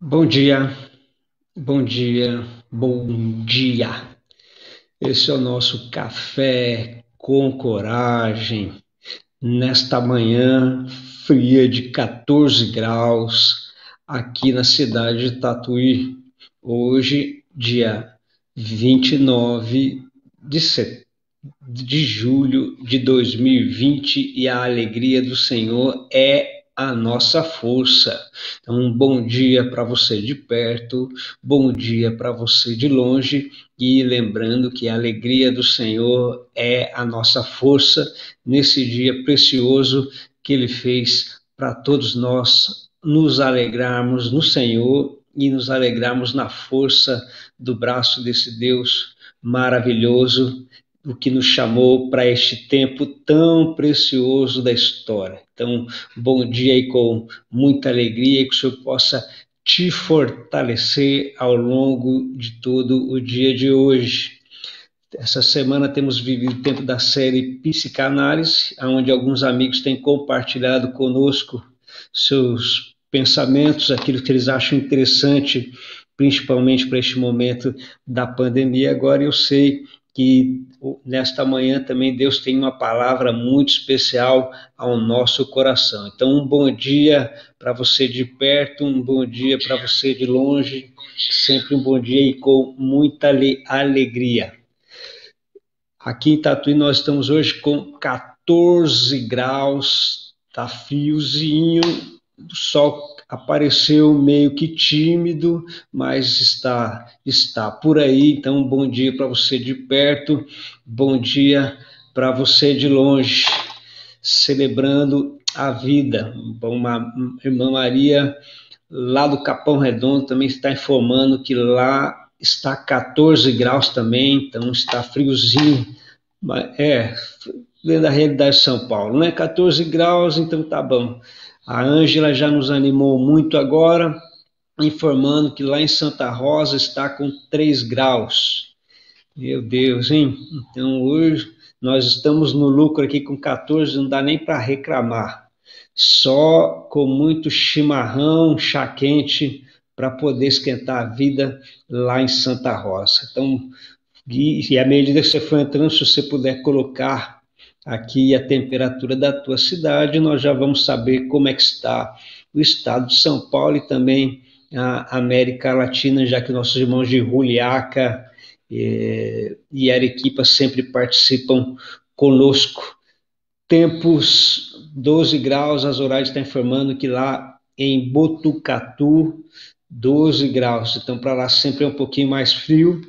Bom dia, bom dia, bom dia. Esse é o nosso café com coragem. Nesta manhã fria de 14 graus aqui na cidade de Tatuí. Hoje, dia 29 de, de julho de 2020 e a alegria do Senhor é a nossa força. Então, um bom dia para você de perto, bom dia para você de longe e lembrando que a alegria do Senhor é a nossa força nesse dia precioso que Ele fez para todos nós nos alegrarmos no Senhor e nos alegrarmos na força do braço desse Deus maravilhoso o que nos chamou para este tempo tão precioso da história. Então, bom dia aí com muita alegria e que o Senhor possa te fortalecer ao longo de todo o dia de hoje. Essa semana temos vivido o tempo da série Psicanálise, onde alguns amigos têm compartilhado conosco seus pensamentos, aquilo que eles acham interessante, principalmente para este momento da pandemia. Agora eu sei que nesta manhã também Deus tem uma palavra muito especial ao nosso coração. Então, um bom dia para você de perto, um bom dia para você de longe, sempre um bom dia e com muita alegria. Aqui em Tatuí nós estamos hoje com 14 graus, tá friozinho, o sol apareceu meio que tímido, mas está por aí. Então, um bom dia para você de perto, bom dia para você de longe, celebrando a vida. Uma irmã Maria, lá do Capão Redondo, também está informando que lá está 14 graus também, então está friozinho. Dentro da realidade de São Paulo, né? 14 graus, então tá bom. A Ângela já nos animou muito agora, informando que lá em Santa Rosa está com 3 graus. Meu Deus, hein? Então hoje nós estamos no lucro aqui com 14, não dá nem para reclamar. Só com muito chimarrão, chá quente, para poder esquentar a vida lá em Santa Rosa. Então, e à medida que você for entrando, se você puder colocar aqui a temperatura da tua cidade, nós já vamos saber como é que está o estado de São Paulo e também a América Latina, já que nossos irmãos de Juliaca e Arequipa sempre participam conosco. Tempos 12 graus, as Zoraide está informando que lá em Botucatu, 12 graus, então para lá sempre é um pouquinho mais frio.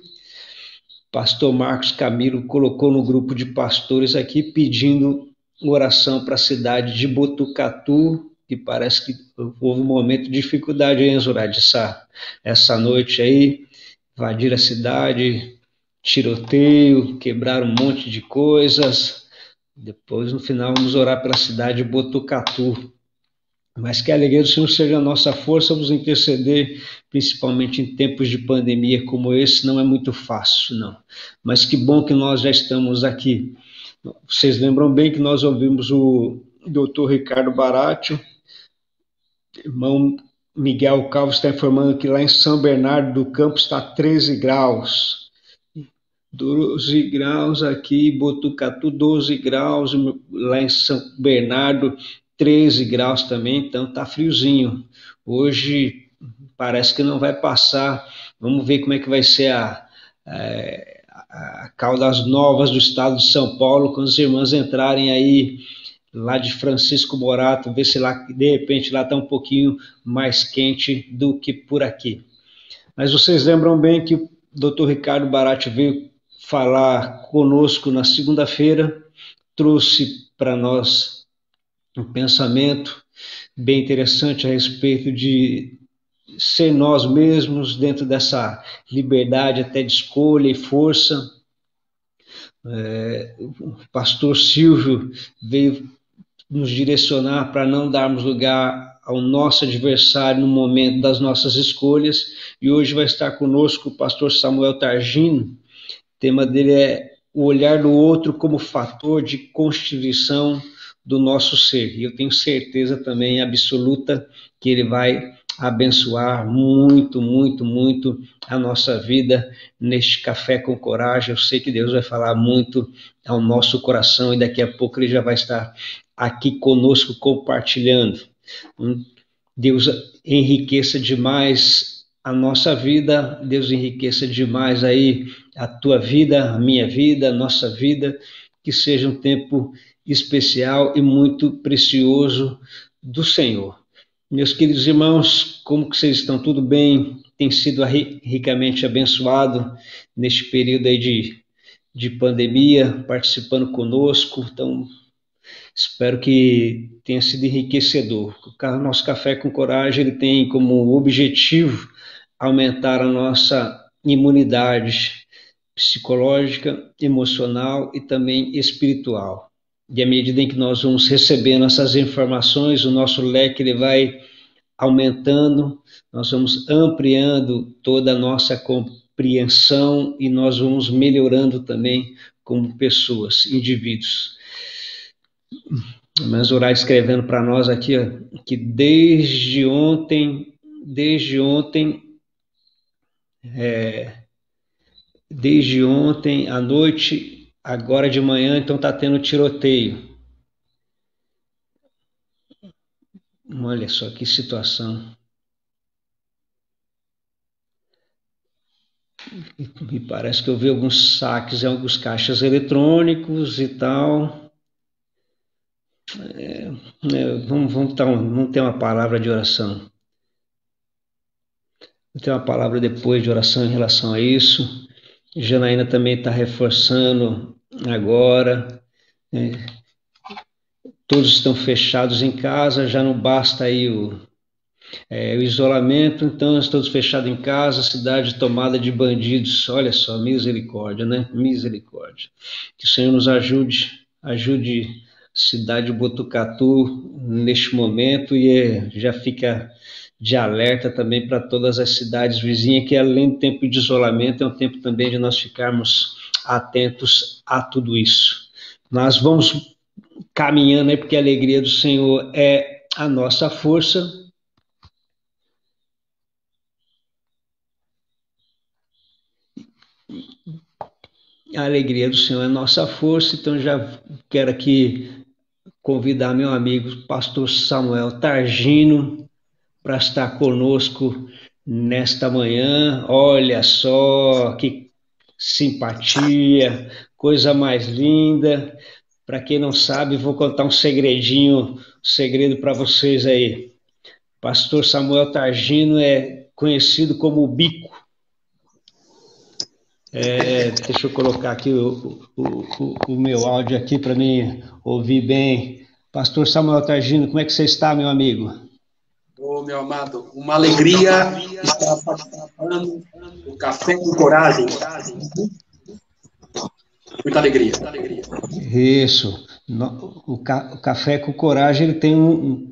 Pastor Marcos Camilo colocou no grupo de pastores aqui pedindo oração para a cidade de Botucatu, que parece que houve um momento de dificuldade em Zoraide, essa noite aí, invadir a cidade, tiroteio, quebrar um monte de coisas. Depois, no final, vamos orar pela cidade de Botucatu. Mas que a alegria do Senhor seja a nossa força, nos interceder, principalmente em tempos de pandemia como esse, não é muito fácil, não. Mas que bom que nós já estamos aqui. Vocês lembram bem que nós ouvimos o doutor Ricardo Baratio, irmão Miguel Calvo está informando que lá em São Bernardo do Campo está 13 graus. 12 graus aqui, Botucatu 12 graus, lá em São Bernardo 13 graus também, então tá friozinho. Hoje parece que não vai passar. Vamos ver como é que vai ser a Caldas Novas do estado de São Paulo, quando as irmãs entrarem aí lá de Francisco Morato, ver se lá, de repente, lá está um pouquinho mais quente do que por aqui. Mas vocês lembram bem que o Dr. Ricardo Baratti veio falar conosco na segunda-feira, trouxe para nós um pensamento bem interessante a respeito de ser nós mesmos dentro dessa liberdade até de escolha e força. O pastor Silvio veio nos direcionar para não darmos lugar ao nosso adversário no momento das nossas escolhas, e hoje vai estar conosco o pastor Samuel Targino. O tema dele é o olhar do outro como fator de constituição do nosso ser, e eu tenho certeza também absoluta que ele vai abençoar muito, muito, muito a nossa vida neste Café com Coragem. Eu sei que Deus vai falar muito ao nosso coração e daqui a pouco Ele já vai estar aqui conosco compartilhando. Deus enriqueça demais a nossa vida, Deus enriqueça demais aí a tua vida, a minha vida, a nossa vida, que seja um tempo especial e muito precioso do Senhor. Meus queridos irmãos, como que vocês estão? Tudo bem? Tem sido ricamente abençoado neste período aí de pandemia, participando conosco. Então, espero que tenha sido enriquecedor. O nosso Café com Coragem ele tem como objetivo aumentar a nossa imunidade psicológica, emocional e também espiritual. E à medida em que nós vamos recebendo essas informações, o nosso leque ele vai aumentando, nós vamos ampliando toda a nossa compreensão e nós vamos melhorando também como pessoas, indivíduos. Mas orar escrevendo para nós aqui, ó, que desde ontem à noite, agora de manhã, então está tendo tiroteio. Olha só que situação. Me parece que eu vi alguns saques em alguns caixas eletrônicos e tal. Vamos ter uma palavra de oração. Vou ter uma palavra depois de oração em relação a isso. Janaína também está reforçando agora. Todos estão fechados em casa, já não basta aí o isolamento, então todos fechados em casa, cidade tomada de bandidos. Olha só, misericórdia, né? Misericórdia. Que o Senhor nos ajude a cidade de Botucatu neste momento e já fica de alerta também para todas as cidades vizinhas, que além do tempo de isolamento, é um tempo também de nós ficarmos atentos a tudo isso. Nós vamos caminhando aí, porque a alegria do Senhor é a nossa força. A alegria do Senhor é a nossa força, então já quero aqui convidar meu amigo pastor Samuel Targino para estar conosco nesta manhã. Olha só que simpatia, coisa mais linda. Para quem não sabe, vou contar um segredo para vocês aí. Pastor Samuel Targino é conhecido como o Bico. Deixa eu colocar aqui o meu áudio aqui para mim ouvir bem. Pastor Samuel Targino, como é que você está, meu amigo? Ô, meu amado, uma alegria estar participando do Café com Coragem. Muita alegria. Isso. O Café com Coragem ele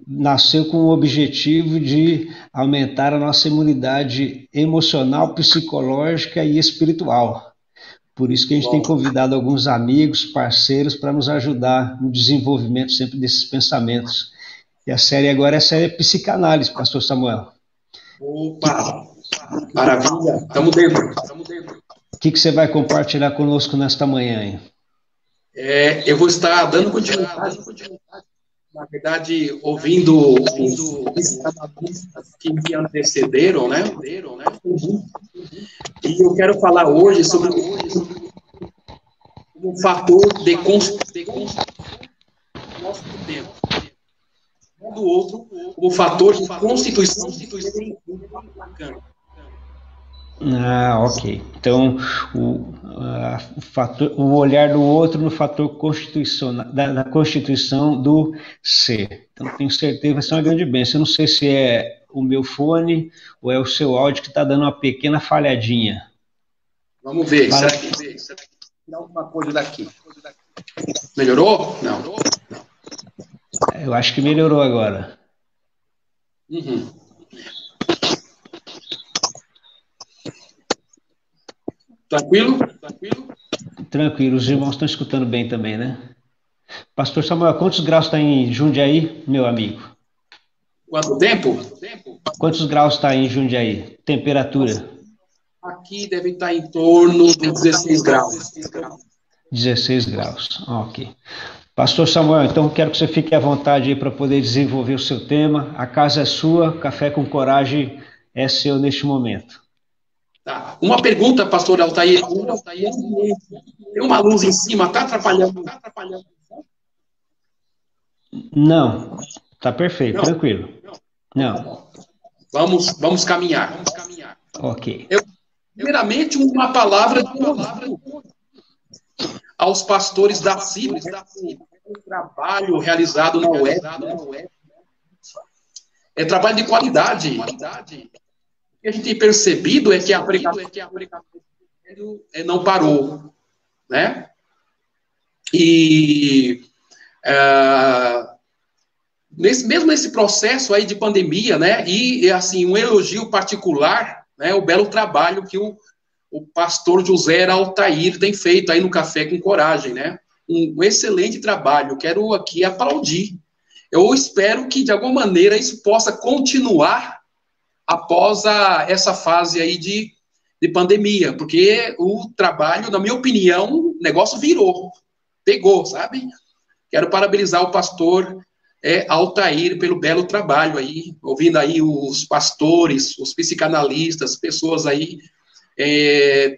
nasceu com o objetivo de aumentar a nossa imunidade emocional, psicológica e espiritual. Por isso que a gente tem convidado alguns amigos, parceiros, para nos ajudar no desenvolvimento sempre desses pensamentos. E a série agora é a série Psicanálise, pastor Samuel. Opa! Maravilha! Estamos dentro. O que você vai compartilhar conosco nesta manhã, hein? Eu vou estar dando continuidade, na verdade, ouvindo os analistas que me antecederam, né? E eu quero falar hoje sobre um fator de construção do nosso tempo. Do outro, o fator de constituição bacana. Ok. Então, o olhar do outro no fator da constituição do ser. Então, tenho certeza que vai ser uma grande bênção. Eu não sei se é o meu fone ou é o seu áudio que está dando uma pequena falhadinha. Vamos ver. Será que tirar alguma coisa daqui? Melhorou? Não. Eu acho que melhorou agora. Uhum. Tranquilo? Tranquilo, os irmãos estão escutando bem também, né? Pastor Samuel, quantos graus está em Jundiaí, meu amigo? Quanto tempo? Quantos graus está em Jundiaí? Temperatura? Aqui deve estar em torno de 16 graus. 16 graus, ok. Pastor Samuel, então quero que você fique à vontade aí para poder desenvolver o seu tema. A casa é sua, Café com Coragem é seu neste momento. Tá. Uma pergunta, pastor Altair. Tem uma luz em cima, está atrapalhando? Não, está perfeito, Não. tranquilo. Não. Vamos caminhar. Ok. Primeiramente, uma palavra de elogio aos pastores da CIB, o trabalho realizado na web, é trabalho de qualidade. O que a gente tem percebido é que a pregação não parou, né? E mesmo nesse processo aí de pandemia, né? E assim, um elogio particular, né? O belo trabalho que o pastor José Altair tem feito aí no Café com Coragem, né? Um excelente trabalho. Quero aqui aplaudir. Eu espero que, de alguma maneira, isso possa continuar após essa fase aí de pandemia, porque o trabalho, na minha opinião, o negócio pegou, sabe? Quero parabenizar o pastor Altair pelo belo trabalho aí, ouvindo aí os pastores, os psicanalistas, pessoas aí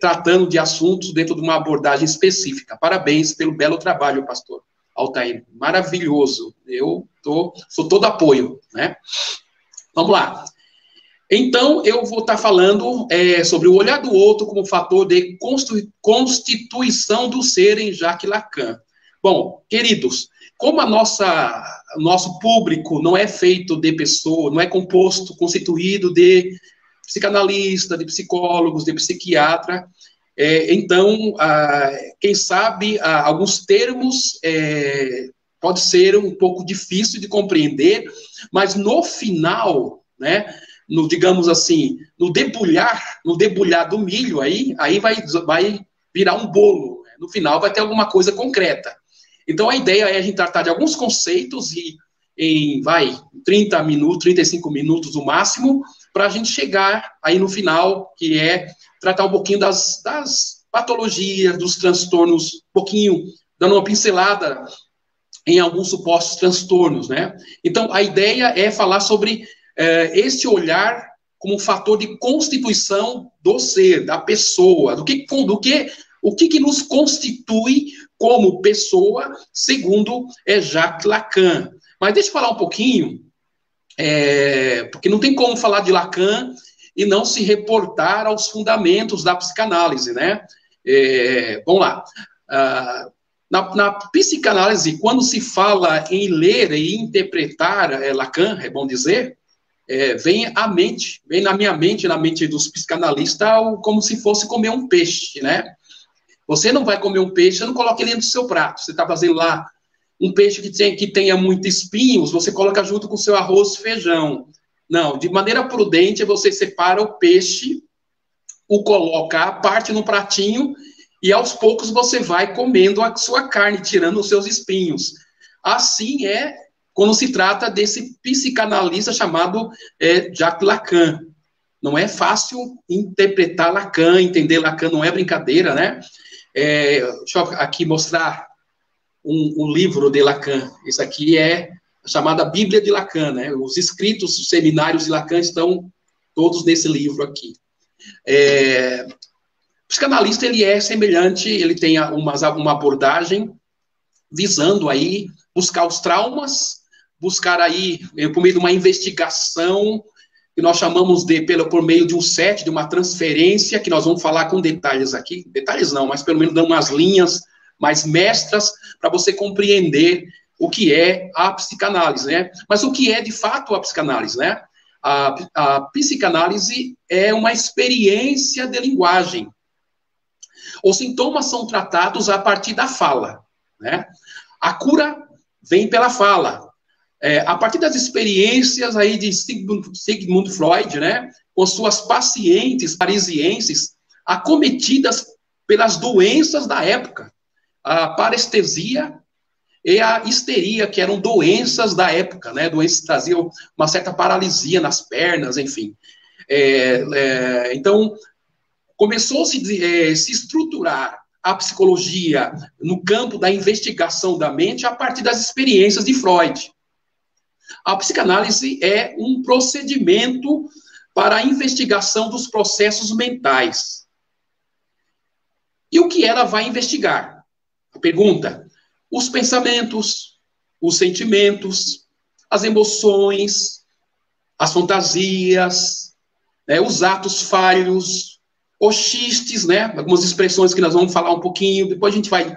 tratando de assuntos dentro de uma abordagem específica. Parabéns pelo belo trabalho, pastor Altair. Maravilhoso. Eu sou todo apoio, né? Vamos lá. Então, eu vou estar falando sobre o olhar do outro como fator de constituição do ser em Jacques Lacan. Bom, queridos, como nosso público não é feito de pessoas, não é constituído de psicanalista, de psicólogos, de psiquiatra, então, quem sabe, alguns termos pode ser um pouco difícil de compreender, mas no final, né, digamos assim, no debulhar do milho, aí vai virar um bolo, né? No final vai ter alguma coisa concreta. Então, a ideia é a gente tratar de alguns conceitos em 30 minutos, 35 minutos no máximo, para a gente chegar aí no final, que é tratar um pouquinho das patologias, dos transtornos, um pouquinho, dando uma pincelada em alguns supostos transtornos, né? Então, a ideia é falar sobre esse olhar como um fator de constituição do ser, da pessoa, o que nos constitui como pessoa, segundo Jacques Lacan. Mas deixa eu falar um pouquinho, porque não tem como falar de Lacan e não se reportar aos fundamentos da psicanálise, né? Vamos lá. Na psicanálise, quando se fala em ler e interpretar Lacan, é bom dizer, vem na minha mente, na mente dos psicanalistas, como se fosse comer um peixe, né? Você não vai comer um peixe, você não coloca ele dentro do seu prato. Você está fazendo lá um peixe que tenha muitos espinhos, você coloca junto com o seu arroz e feijão. Não, de maneira prudente, você separa o peixe, o coloca à parte no pratinho, e aos poucos você vai comendo a sua carne, tirando os seus espinhos. Assim é quando se trata desse psicanalista chamado Jacques Lacan. Não é fácil interpretar Lacan, entender Lacan, não é brincadeira, né? Deixa eu aqui mostrar um livro de Lacan. Esse aqui é a chamada Bíblia de Lacan, né? Os escritos, os seminários de Lacan estão todos nesse livro aqui. O psicanalista, ele é semelhante, ele tem uma abordagem visando aí buscar os traumas, buscar aí, por meio de uma investigação, que nós chamamos por meio de um set, de uma transferência, que nós vamos falar com detalhes aqui, detalhes não, mas pelo menos dando umas linhas mais mestras, para você compreender o que é a psicanálise, né? Mas o que é, de fato, a psicanálise, né? A psicanálise é uma experiência de linguagem. Os sintomas são tratados a partir da fala, né? A cura vem pela fala. A partir das experiências aí de Sigmund Freud, né? Com suas pacientes parisienses acometidas pelas doenças da época. A parestesia e a histeria, que eram doenças da época, né? Doenças que traziam uma certa paralisia nas pernas, enfim. Então, começou-se se estruturar a psicologia no campo da investigação da mente a partir das experiências de Freud. A psicanálise é um procedimento para a investigação dos processos mentais. E o que ela vai investigar? A pergunta: os pensamentos, os sentimentos, as emoções, as fantasias, né, os atos falhos, os xistes, né, algumas expressões que nós vamos falar um pouquinho, depois a gente vai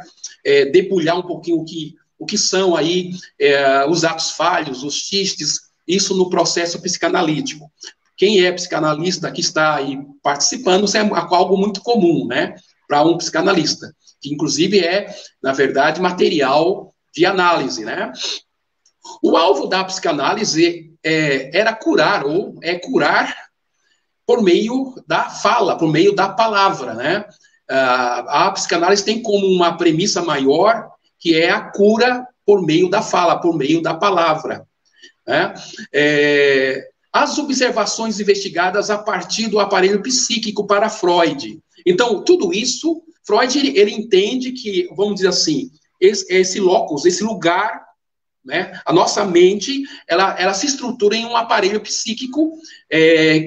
debulhar um pouquinho o que são aí os atos falhos, os xistes, isso no processo psicanalítico. Quem é psicanalista que está aí participando, isso é algo muito comum, né, para um psicanalista, que inclusive na verdade, material de análise, né. O alvo da psicanálise era curar, ou é curar por meio da fala, por meio da palavra, né. A psicanálise tem como uma premissa maior, que é a cura por meio da fala, por meio da palavra, né. As observações investigadas a partir do aparelho psíquico para Freud. Então, tudo isso, Freud, ele entende que, vamos dizer assim, esse locus, esse lugar, né, a nossa mente, ela se estrutura em um aparelho psíquico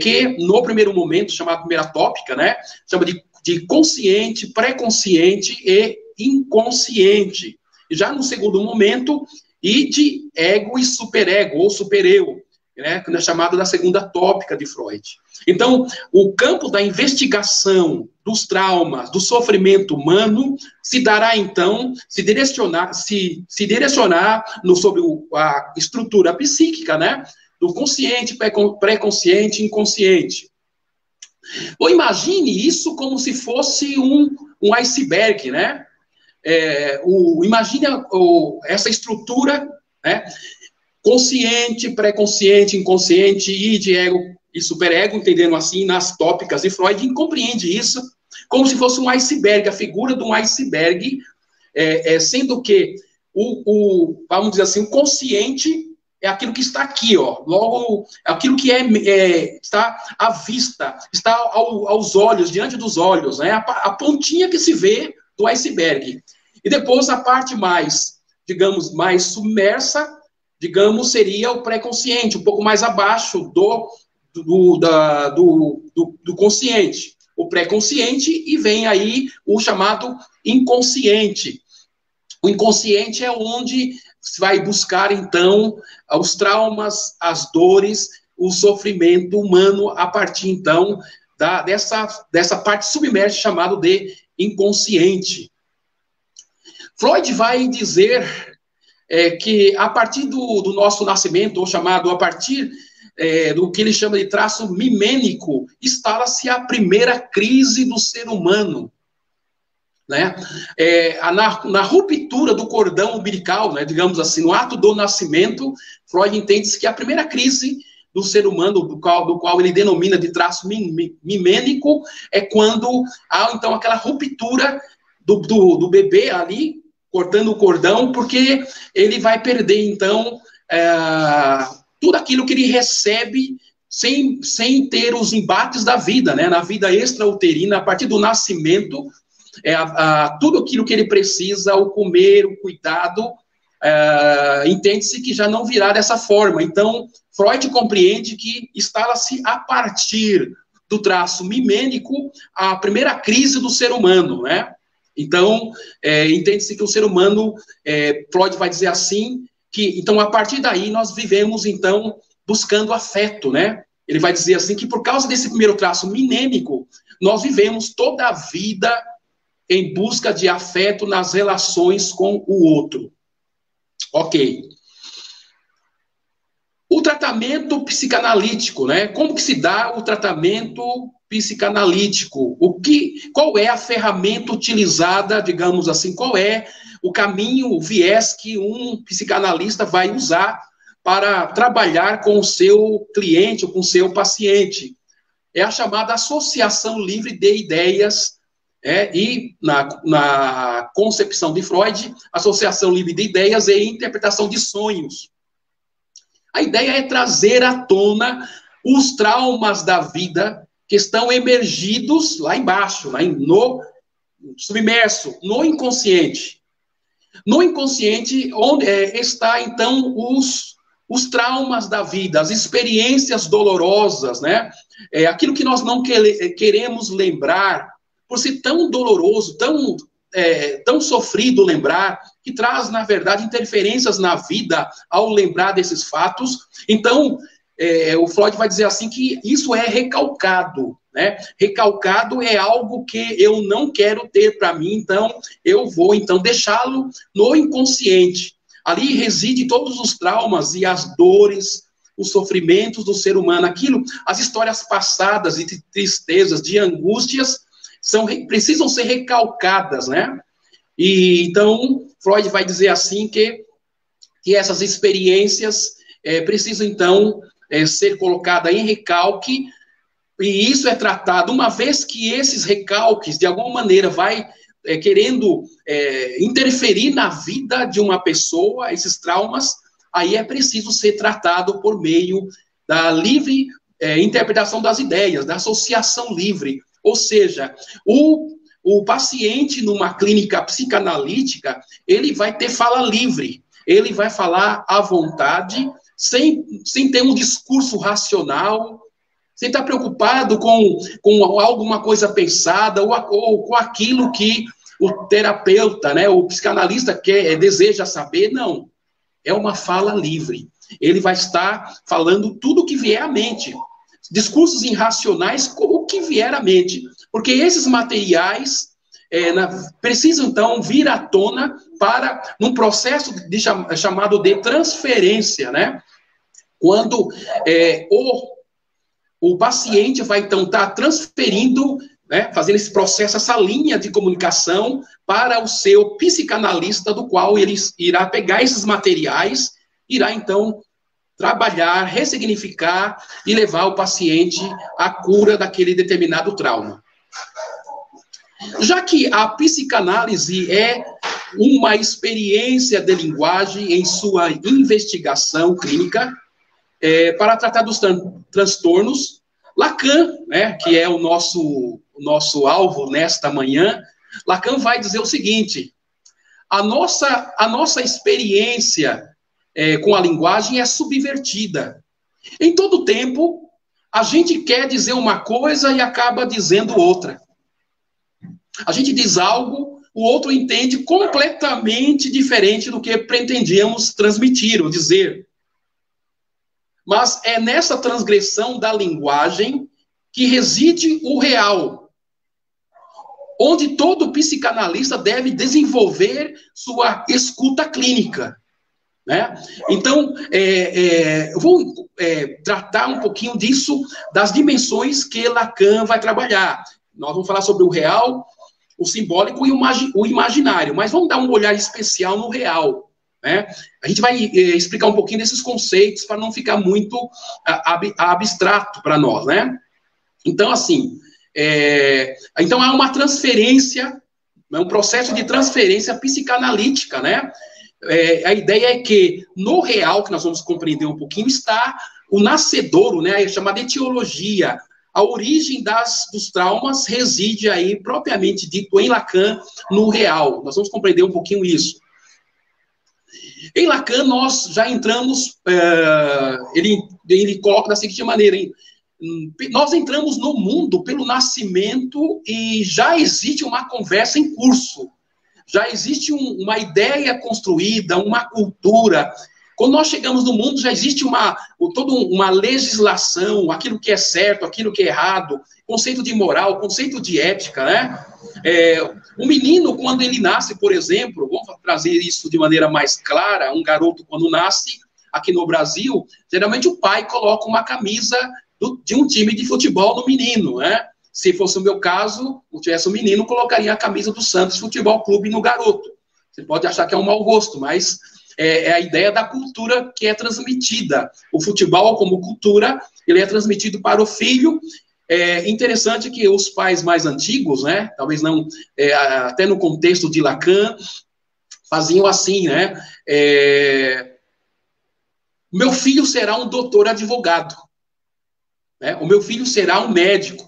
que, no primeiro momento, chamado primeira tópica, né, chama de consciente, pré-consciente e inconsciente. E já no segundo momento, e de ego e superego, ou supereu, né, que é chamado da segunda tópica de Freud. Então, o campo da investigação dos traumas, do sofrimento humano, se dará, então, se direcionar sobre a estrutura psíquica, né, do consciente, pré-consciente e inconsciente. Ou imagine isso como se fosse um iceberg, né? Imagine essa estrutura, né? Consciente, pré-consciente, inconsciente, id, ego e superego, entendendo assim nas tópicas de Freud, compreende isso como se fosse um iceberg, a figura de um iceberg, sendo que vamos dizer assim, o consciente é aquilo que está aqui, ó, logo, aquilo que está à vista, está aos olhos, diante dos olhos, né, a pontinha que se vê do iceberg. E depois a parte mais, digamos, mais submersa, digamos, seria o pré-consciente, um pouco mais abaixo do consciente. O pré-consciente, e vem aí o chamado inconsciente. O inconsciente é onde se vai buscar, então, os traumas, as dores, o sofrimento humano, a partir, então, dessa parte submersa chamada de inconsciente. Freud vai dizer que a partir do nosso nascimento, ou chamado a partir do que ele chama de traço mimênico, instala-se a primeira crise do ser humano, né? Na ruptura do cordão umbilical, né, digamos assim, no ato do nascimento, Freud entende que a primeira crise do ser humano, do qual ele denomina de traço mimênico, é quando há, então, aquela ruptura do bebê ali, cortando o cordão, porque ele vai perder, então, tudo aquilo que ele recebe sem ter os embates da vida, né? Na vida extrauterina, a partir do nascimento, tudo aquilo que ele precisa, o comer, o cuidado, entende-se que já não virá dessa forma. Então, Freud compreende que instala-se a partir do traço mimênico a primeira crise do ser humano, né? Então, entende-se que o ser humano, Freud vai dizer assim, que, então, a partir daí, nós vivemos, então, buscando afeto, né? Ele vai dizer assim, que por causa desse primeiro traço mimênico, nós vivemos toda a vida em busca de afeto nas relações com o outro. Ok. O tratamento psicanalítico, né? Como que se dá o tratamento psicanalítico? Qual é a ferramenta utilizada, digamos assim, qual é o caminho, o viés que um psicanalista vai usar para trabalhar com o seu cliente ou com o seu paciente? É a chamada associação livre de ideias e na concepção de Freud, associação livre de ideias e interpretação de sonhos. A ideia é trazer à tona os traumas da vida que estão emergidos lá embaixo, no submerso, no inconsciente. No inconsciente, onde está, então, os traumas da vida, as experiências dolorosas, né? Aquilo que nós não queremos lembrar, por ser tão doloroso, tão sofrido lembrar, que traz, na verdade, interferências na vida ao lembrar desses fatos. Então, o Freud vai dizer assim que isso é recalcado, né? Recalcado é algo que eu não quero ter para mim, então eu vou deixá-lo no inconsciente. Ali reside todos os traumas e as dores, os sofrimentos do ser humano, as histórias passadas de tristezas, de angústias, precisam ser recalcadas, né? E então Freud vai dizer assim que essas experiências precisam então ser colocadas em recalque, e isso é tratado, uma vez que esses recalques, de alguma maneira, vai querendo interferir na vida de uma pessoa, esses traumas, aí é preciso ser tratado por meio da livre interpretação das ideias, da associação livre. Ou seja, o paciente numa clínica psicanalítica, ele vai ter fala livre, ele vai falar à vontade, sem ter um discurso racional, sem estar preocupado com alguma coisa pensada ou com aquilo que o terapeuta, né, o psicanalista deseja saber. Não, é uma fala livre. Ele vai estar falando tudo o que vier à mente, discursos irracionais, o que vier à mente, porque esses materiais precisam, então, vir à tona num processo chamado de transferência, né? Quando o paciente vai, então, estar transferindo, né, fazendo esse processo, essa linha de comunicação para o seu psicanalista, do qual ele irá pegar esses materiais, irá, então, trabalhar, ressignificar e levar o paciente à cura daquele determinado trauma. Já que a psicanálise é uma experiência de linguagem em sua investigação clínica, para tratar dos transtornos, Lacan, né, que é o nosso alvo nesta manhã, Lacan vai dizer o seguinte: a nossa experiência com a linguagem é subvertida. Em todo tempo, a gente quer dizer uma coisa e acaba dizendo outra. A gente diz algo, o outro entende completamente diferente do que pretendíamos transmitir ou dizer. Mas é nessa transgressão da linguagem que reside o real, onde todo psicanalista deve desenvolver sua escuta clínica, né? Então, eu vou tratar um pouquinho disso, das dimensões que Lacan vai trabalhar. Nós vamos falar sobre o real, o simbólico e o imaginário, mas vamos dar um olhar especial no real, né? A gente vai explicar um pouquinho desses conceitos para não ficar muito abstrato para nós, né? Então, assim, então há uma transferência, um processo de transferência psicanalítica, né? A ideia é que no real, que nós vamos compreender um pouquinho, está o nascedouro, né? A chamada etiologia. A origem dos traumas reside aí, propriamente dito, em Lacan, no real. Nós vamos compreender um pouquinho isso. Em Lacan, nós já entramos, ele coloca da seguinte maneira, nós entramos no mundo pelo nascimento e já existe uma conversa em curso, já existe uma ideia construída, uma cultura. Quando nós chegamos no mundo, já existe toda uma legislação, aquilo que é certo, aquilo que é errado, conceito de moral, conceito de ética, né? O menino, quando ele nasce, por exemplo, vamos trazer isso de maneira mais clara, um garoto, quando nasce, aqui no Brasil, geralmente o pai coloca uma camisa de um time de futebol no menino, né? Se fosse o meu caso, se tivesse um menino, colocaria a camisa do Santos Futebol Clube no garoto. Você pode achar que é um mau gosto, mas é a ideia da cultura que é transmitida. O futebol, como cultura, ele é transmitido para o filho, É interessante que os pais mais antigos, né, talvez não, até no contexto de Lacan, faziam assim, né, meu filho será um doutor advogado, né, o meu filho será um médico.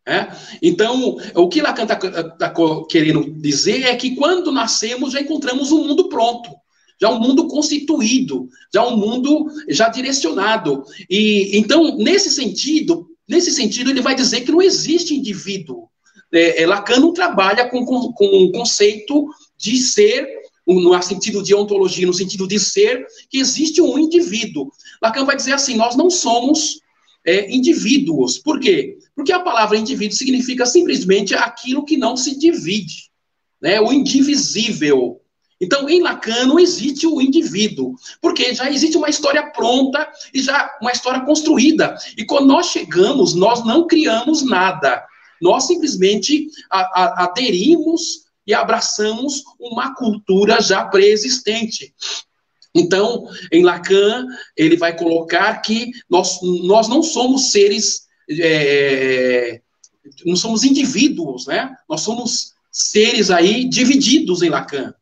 Né? Então, o que Lacan está querendo dizer é que quando nascemos já encontramos um mundo pronto, já um mundo constituído, já um mundo já direcionado. E então, nesse sentido, ele vai dizer que não existe indivíduo. Lacan não trabalha com o conceito de ser, no sentido de ontologia, no sentido de ser, que existe um indivíduo. Lacan vai dizer assim, nós não somos indivíduos. Por quê? Porque a palavra indivíduo significa simplesmente aquilo que não se divide, né? O indivisível. Então, em Lacan não existe o indivíduo, porque já existe uma história pronta e já uma história construída. E quando nós chegamos, nós não criamos nada. Nós simplesmente aderimos e abraçamos uma cultura já pré-existente. Então, em Lacan, ele vai colocar que nós não somos seres, não somos indivíduos, né? Nós somos seres aí divididos em Lacan.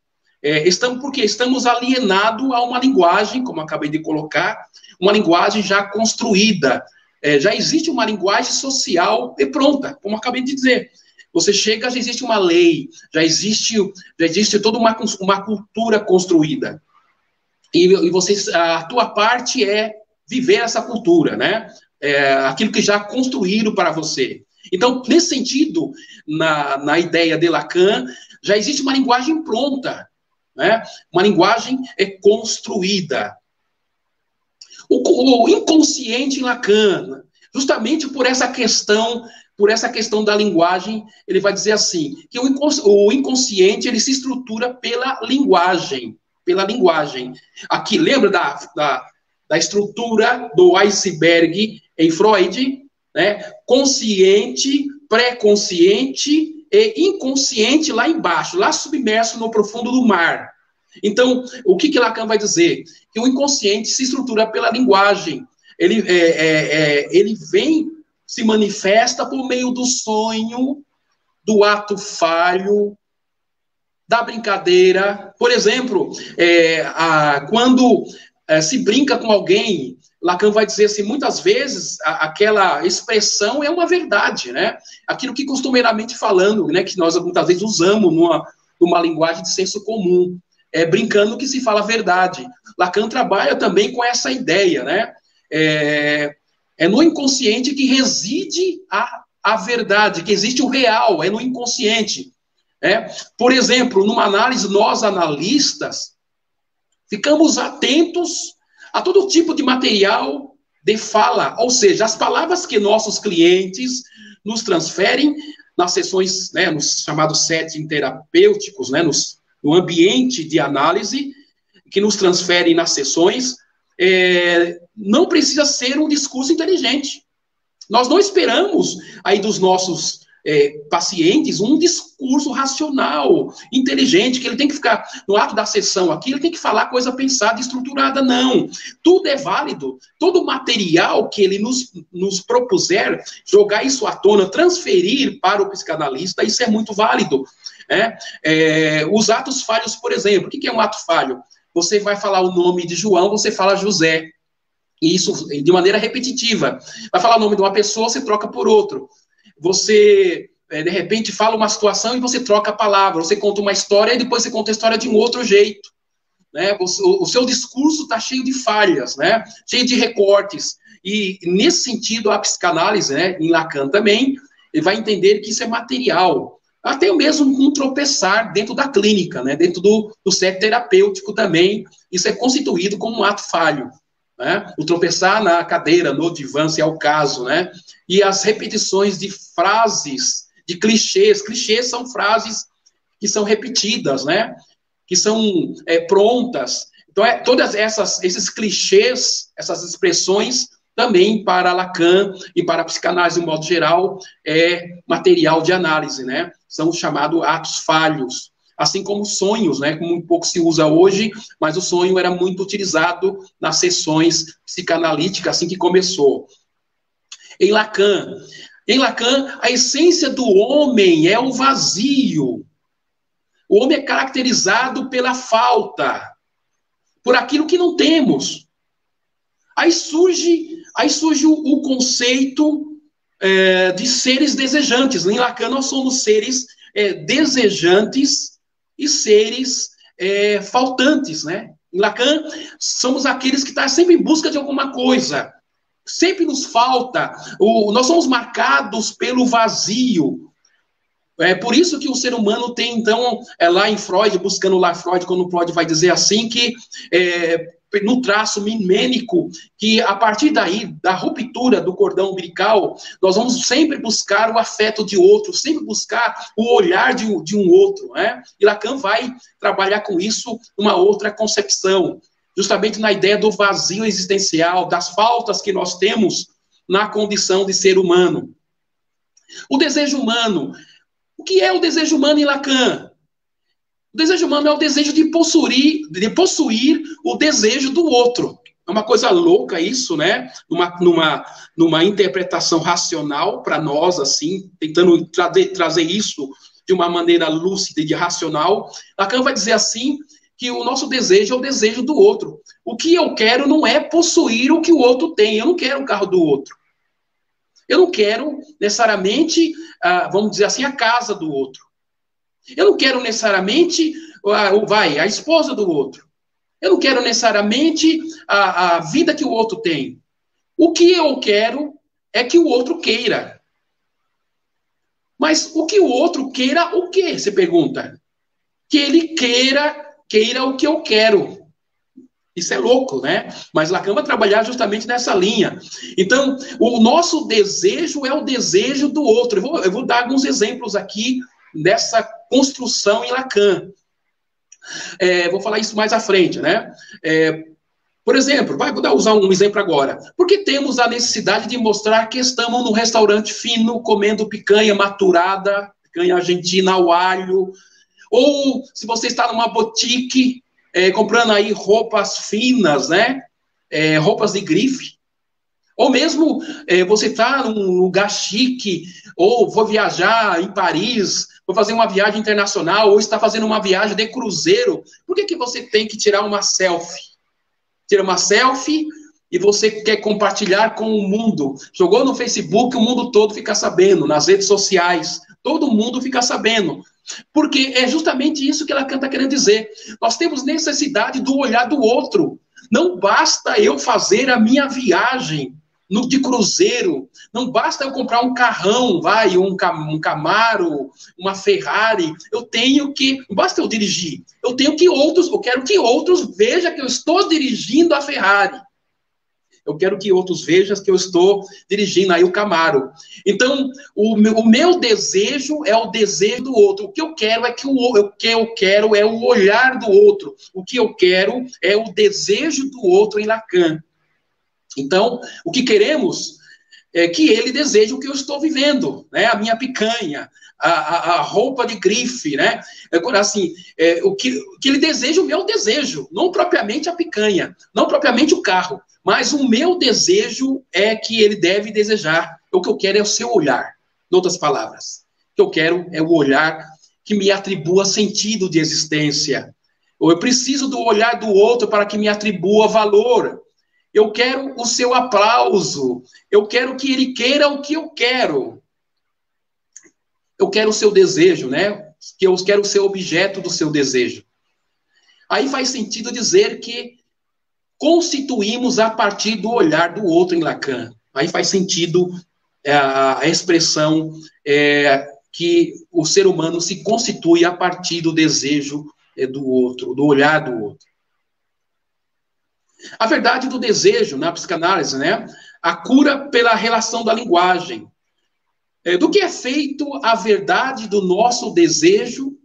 Porque estamos alienados a uma linguagem, como acabei de colocar, uma linguagem já construída. Já existe uma linguagem social e pronta, como acabei de dizer. Você chega, já existe uma lei, já existe toda uma cultura construída. E a tua parte é viver essa cultura, né? Aquilo que já construíram para você. Então, nesse sentido, na ideia de Lacan, já existe uma linguagem pronta, né? Uma linguagem construída. O inconsciente em Lacan, justamente por essa questão da linguagem, ele vai dizer assim, que o inconsciente ele se estrutura pela linguagem. Aqui, lembra da estrutura do iceberg em Freud? Né? Consciente, pré-consciente e inconsciente lá embaixo, lá submerso no profundo do mar. Então, o que Lacan vai dizer? Que o inconsciente se estrutura pela linguagem. Ele se manifesta por meio do sonho, do ato falho, da brincadeira. Por exemplo, quando se brinca com alguém, Lacan vai dizer assim, muitas vezes aquela expressão é uma verdade, né? Aquilo que costumeiramente falando, né, que nós muitas vezes usamos numa linguagem de senso comum, brincando que se fala a verdade. Lacan trabalha também com essa ideia, né? No inconsciente que reside a verdade, que existe o real, é no inconsciente. Por exemplo, numa análise, nós analistas ficamos atentos a todo tipo de material de fala, ou seja, as palavras que nossos clientes nos transferem nas sessões, né, nos chamados settings terapêuticos, né, no ambiente de análise, que nos transferem nas sessões, não precisa ser um discurso inteligente. Nós não esperamos aí dos nossos pacientes um discurso racional, inteligente, que ele tem que ficar, no ato da sessão aqui, ele tem que falar coisa pensada, estruturada, não. Tudo é válido, todo material que ele nos propuser, jogar isso à tona, transferir para o psicanalista, isso é muito válido. Os atos falhos, por exemplo, o que é um ato falho? Você vai falar o nome de João, você fala José, e isso de maneira repetitiva. Vai falar o nome de uma pessoa, você troca por outro. Você, de repente, fala uma situação e você troca a palavra. Você conta uma história e depois você conta a história de um outro jeito. Né? O seu discurso está cheio de falhas, né? Cheio de recortes. E, nesse sentido, a psicanálise, né, em Lacan também, ele vai entender que isso é material. Até mesmo com tropeçar dentro da clínica, né? Dentro do set terapêutico também, isso é constituído como um ato falho. Né? O tropeçar na cadeira, no divã, se é o caso, né? E as repetições de frases, de clichês. Clichês são frases que são repetidas, né? Que são prontas. Então, todas esses clichês, essas expressões, também para Lacan e para a psicanálise, de modo geral, é material de análise, né? São chamados atos falhos. Assim como sonhos, né, como um pouco se usa hoje, mas o sonho era muito utilizado nas sessões psicanalíticas, assim que começou. Em Lacan. Em Lacan, a essência do homem é o vazio. O homem é caracterizado pela falta, por aquilo que não temos. Aí surge o conceito de seres desejantes. Em Lacan, nós somos seres desejantes e seres faltantes, né? Em Lacan, somos aqueles que estão sempre em busca de alguma coisa. Sempre nos falta. Nós somos marcados pelo vazio. É por isso que o ser humano tem, então, lá em Freud, buscando lá Freud, quando Freud vai dizer assim, que no traço mimênico, que a partir daí, da ruptura do cordão umbilical, nós vamos sempre buscar o afeto de outro, sempre buscar o olhar de um outro, né? E Lacan vai trabalhar com isso uma outra concepção, justamente na ideia do vazio existencial, das faltas que nós temos na condição de ser humano. O desejo humano. O que é o desejo humano em Lacan? O desejo humano é o desejo de possuir o desejo do outro. É uma coisa louca isso, né? Numa interpretação racional para nós, assim, tentando trazer isso de uma maneira lúcida e racional. Lacan vai dizer assim, que o nosso desejo é o desejo do outro. O que eu quero não é possuir o que o outro tem. Eu não quero o carro do outro. Eu não quero necessariamente, vamos dizer assim, a casa do outro. Eu não quero necessariamente a esposa do outro. Eu não quero necessariamente a vida que o outro tem. O que eu quero é que o outro queira. Mas o que o outro queira, o quê? Você pergunta. Que ele queira o que eu quero. Isso é louco, né? Mas Lacan vai trabalhar justamente nessa linha. Então, o nosso desejo é o desejo do outro. Eu vou dar alguns exemplos aqui dessa construção em Lacan. Vou falar isso mais à frente, né? Por exemplo, vou usar um exemplo agora. Por que temos a necessidade de mostrar que estamos num restaurante fino, comendo picanha maturada, picanha argentina ao alho, ou se você está numa boutique, comprando aí roupas finas, né? Roupas de grife. Ou mesmo você está num lugar chique, ou vou viajar em Paris, vou fazer uma viagem internacional, ou está fazendo uma viagem de cruzeiro. Por que você tem que tirar uma selfie? Tira uma selfie e você quer compartilhar com o mundo. Jogou no Facebook, o mundo todo fica sabendo, nas redes sociais. Todo mundo fica sabendo. Porque é justamente isso que Lacan está querendo dizer. Nós temos necessidade do olhar do outro. Não basta eu fazer a minha viagem de cruzeiro. Não basta eu comprar um carrão, um Camaro, uma Ferrari. Não basta eu dirigir. Eu quero que outros vejam que eu estou dirigindo a Ferrari. Eu quero que outros vejam que eu estou dirigindo aí o Camaro. Então, o meu desejo é o desejo do outro. O que eu quero é o olhar do outro. O que eu quero é o desejo do outro em Lacan. Então, o que queremos é que ele deseje o que eu estou vivendo, né? A minha picanha, a roupa de grife, né? Assim, o que ele deseja, o meu desejo, não propriamente a picanha, não propriamente o carro, mas o meu desejo é que ele deve desejar. O que eu quero é o seu olhar. Em outras palavras, o que eu quero é o olhar que me atribua sentido de existência. Ou eu preciso do olhar do outro para que me atribua valor. Eu quero o seu aplauso. Eu quero que ele queira o que eu quero. Eu quero o seu desejo, né? Que eu quero ser objeto do seu desejo. Aí faz sentido dizer que constituímos a partir do olhar do outro em Lacan. Aí faz sentido a expressão que o ser humano se constitui a partir do desejo do outro, do olhar do outro. A verdade do desejo, na psicanálise, né? A cura pela relação da linguagem. Do que é feito a verdade do nosso desejo,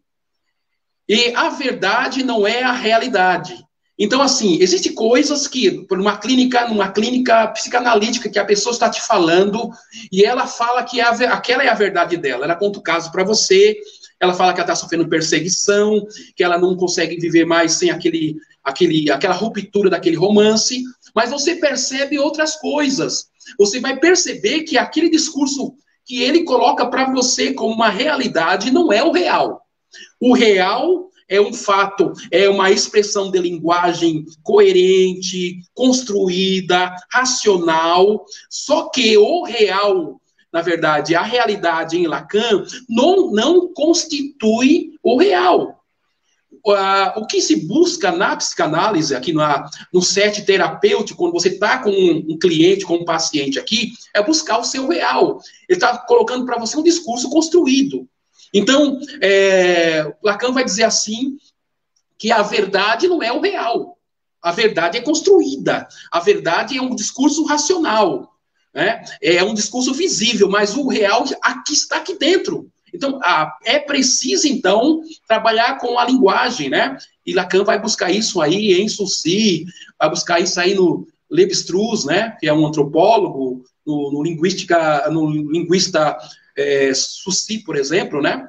e a verdade não é a realidade. Então, assim, existem coisas que, numa clínica psicanalítica, que a pessoa está te falando, e ela fala que aquela é a verdade dela. Ela conta o caso para você, ela fala que ela está sofrendo perseguição, que ela não consegue viver mais sem aquela ruptura daquele romance, mas você percebe outras coisas. você vai perceber que aquele discurso que ele coloca para você como uma realidade não é o real. O real é um fato, é uma expressão de linguagem coerente, construída, racional, só que o real, na verdade, a realidade em Lacan não constitui o real. O que se busca na psicanálise, aqui no set terapêutico, quando você está com um cliente, com um paciente aqui, é buscar o seu real. Ele está colocando para você um discurso construído. Então, Lacan vai dizer assim, que a verdade não é o real. A verdade é construída. A verdade é um discurso racional. Né? É um discurso visível, mas o real aqui está aqui dentro. Então, é preciso, então, trabalhar com a linguagem, né? E Lacan vai buscar isso aí em Saussure, vai buscar isso aí no Lévi-Strauss, né? Que é um antropólogo, no linguista Saussure, por exemplo, né?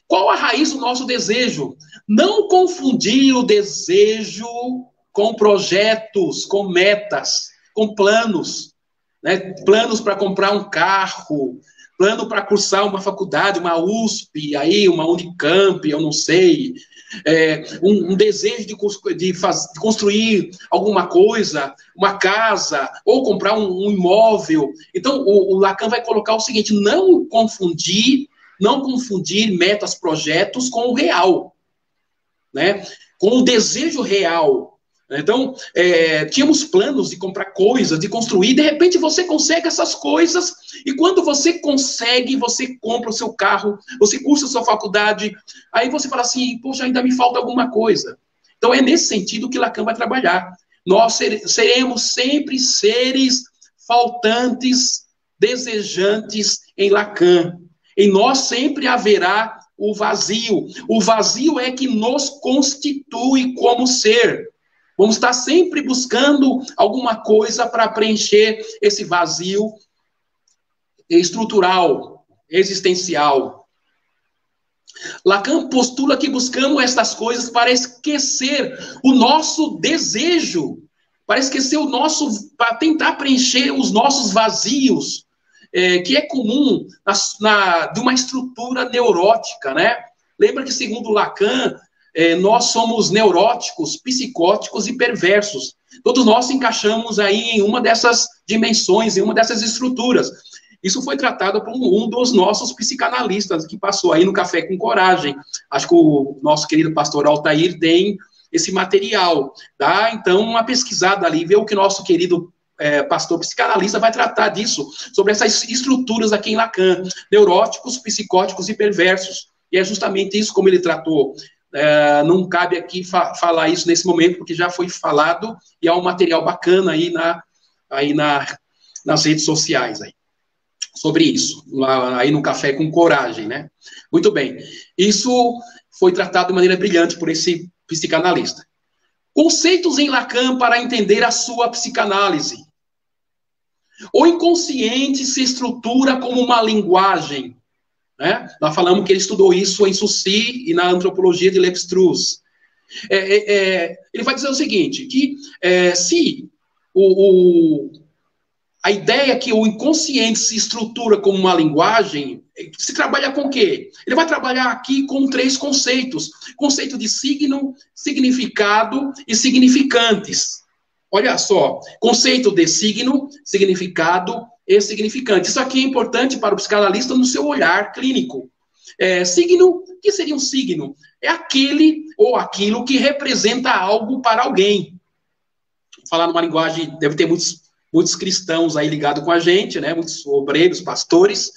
Qual a raiz do nosso desejo? Não confundir o desejo com projetos, com metas, com planos, né? Planos para comprar um carro, plano para cursar uma faculdade, uma USP, aí uma Unicamp, eu não sei, um desejo de construir alguma coisa, uma casa, ou comprar um imóvel. Então, o Lacan vai colocar o seguinte, não confundir metas, projetos com o real, né? Com o desejo real. Então, tínhamos planos de comprar coisas, de construir, de repente você consegue essas coisas, e quando você consegue, você compra o seu carro, você cursa a sua faculdade, aí você fala assim, poxa, ainda me falta alguma coisa. Então, é nesse sentido que Lacan vai trabalhar. Nós seremos sempre seres faltantes, desejantes em Lacan. Em nós sempre haverá o vazio. O vazio é que nos constitui como ser. Vamos estar sempre buscando alguma coisa para preencher esse vazio estrutural, existencial. Lacan postula que buscamos essas coisas para esquecer o nosso desejo, para esquecer para tentar preencher os nossos vazios, que é comum de uma estrutura neurótica, né? Lembra que, segundo Lacan, nós somos neuróticos, psicóticos e perversos. Todos nós encaixamos aí em uma dessas dimensões, em uma dessas estruturas. Isso foi tratado por um dos nossos psicanalistas que passou aí no Café com Coragem. Acho que o nosso querido pastor Altair tem esse material. Dá, então, uma pesquisada ali, ver o que nosso querido pastor psicanalista vai tratar disso, sobre essas estruturas aqui em Lacan, neuróticos, psicóticos e perversos. E é justamente isso como ele tratou. Não cabe aqui falar isso nesse momento, porque já foi falado e há um material bacana aí nas redes sociais aí, sobre isso, aí no Café com Coragem, né? Muito bem. Isso foi tratado de maneira brilhante por esse psicanalista. Conceitos em Lacan para entender a sua psicanálise. O inconsciente se estrutura como uma linguagem. Né? Nós falamos que ele estudou isso em Saussure e na antropologia de Lévi-Strauss. Ele vai dizer o seguinte, que se a ideia é que o inconsciente se estrutura como uma linguagem, se trabalha com o quê? Ele vai trabalhar aqui com 3 conceitos. Conceito de signo, significado e significantes. Olha só, conceito de signo, significado e significante. Isso aqui é importante para o psicanalista no seu olhar clínico. Signo, o que seria um signo? É aquele ou aquilo que representa algo para alguém. Vou falar numa linguagem, deve ter muitos cristãos aí ligados com a gente, né? Muitos obreiros, pastores.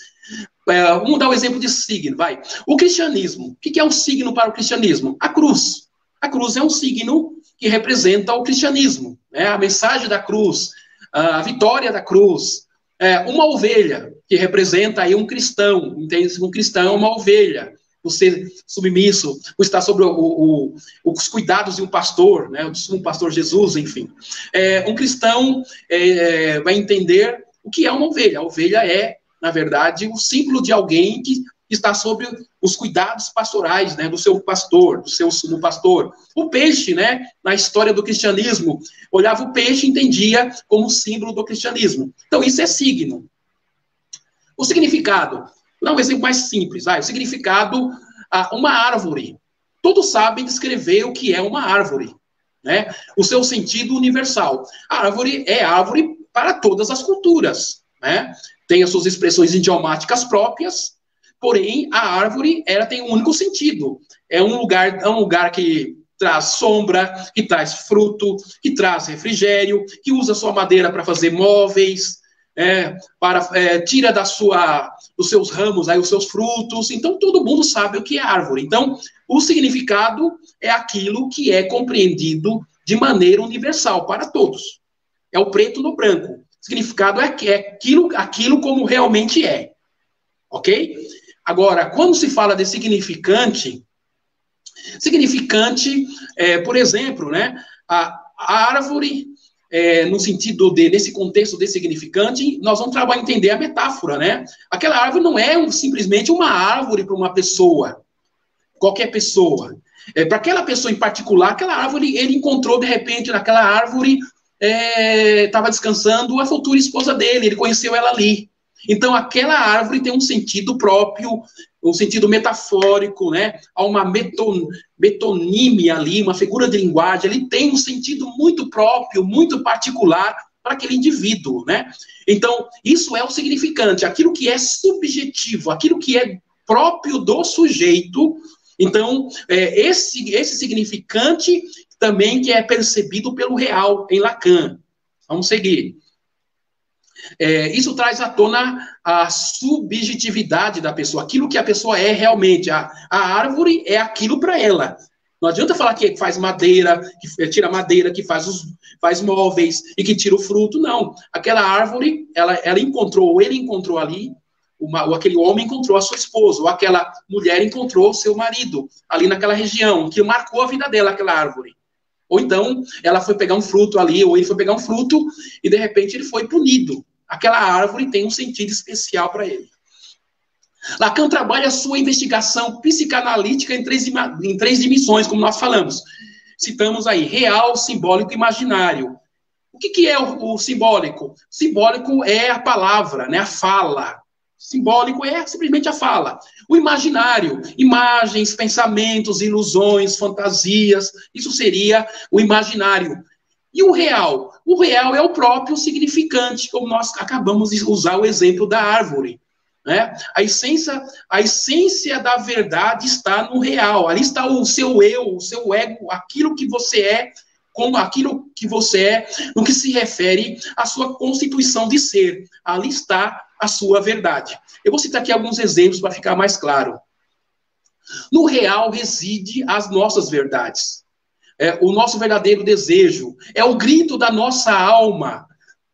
Vamos dar um exemplo de signo, vai. O cristianismo. O que é um signo para o cristianismo? A cruz. A cruz é um signo que representa o cristianismo, né? A mensagem da cruz, a vitória da cruz. Uma ovelha, que representa aí um cristão, entende? Um cristão é uma ovelha, o ser submisso, o estar sobre os cuidados de um pastor, né? Um pastor Jesus, enfim. Um cristão vai entender o que é uma ovelha. A ovelha é, na verdade, o símbolo de alguém que está sob os cuidados pastorais, né, do seu pastor, do seu sumo pastor. O peixe, né, na história do cristianismo, olhava o peixe e entendia como símbolo do cristianismo. Então, isso é signo. O significado, vou dar um exemplo mais simples. O significado, uma árvore. Todos sabem descrever o que é uma árvore, né? O seu sentido universal. A árvore é árvore para todas as culturas, né? Tem as suas expressões idiomáticas próprias, porém, a árvore, ela tem um único sentido. É um lugar que traz sombra, que traz fruto, que traz refrigério, que usa sua madeira para fazer móveis, tira dos seus ramos aí os seus frutos. Então, todo mundo sabe o que é árvore. Então, o significado é aquilo que é compreendido de maneira universal para todos. É o preto no branco. O significado é aquilo como realmente é. Ok? Agora, quando se fala de significante, por exemplo, né, a árvore, no sentido nesse contexto de significante, nós vamos trabalhar entender a metáfora, né? Aquela árvore não é simplesmente uma árvore para uma pessoa, qualquer pessoa. Para aquela pessoa em particular, aquela árvore, ele encontrou de repente naquela árvore, estava descansando a futura esposa dele, ele conheceu ela ali. Então, aquela árvore tem um sentido próprio, um sentido metafórico, né? Há uma metonímia ali, uma figura de linguagem, ele tem um sentido muito próprio, muito particular para aquele indivíduo, né? Então, isso é o significante, aquilo que é subjetivo, aquilo que é próprio do sujeito. Então, esse significante também que é percebido pelo real, em Lacan. Vamos seguir. Isso traz à tona a subjetividade da pessoa, aquilo que a pessoa é realmente. A árvore é aquilo para ela. Não adianta falar que faz madeira, que tira madeira, que faz móveis e que tira o fruto. Não. Aquela árvore, ele encontrou ali, aquele homem encontrou a sua esposa, ou aquela mulher encontrou o seu marido, ali naquela região, que marcou a vida dela, aquela árvore. Ou então, ela foi pegar um fruto ali, ou ele foi pegar um fruto, e de repente ele foi punido. Aquela árvore tem um sentido especial para ele. Lacan trabalha a sua investigação psicanalítica em três dimensões, como nós falamos. Citamos aí, real, simbólico e imaginário. O que é o simbólico? Simbólico é a palavra, né, a fala. Simbólico é simplesmente a fala. O imaginário, imagens, pensamentos, ilusões, fantasias, isso seria o imaginário. E o real? O real é o próprio significante, como nós acabamos de usar o exemplo da árvore. Né? A essência da verdade está no real. Ali está o seu eu, o seu ego, aquilo que você é, como aquilo que você é, no que se refere à sua constituição de ser. Ali está a sua verdade. Eu vou citar aqui alguns exemplos para ficar mais claro. No real reside as nossas verdades. O nosso verdadeiro desejo. É o grito da nossa alma.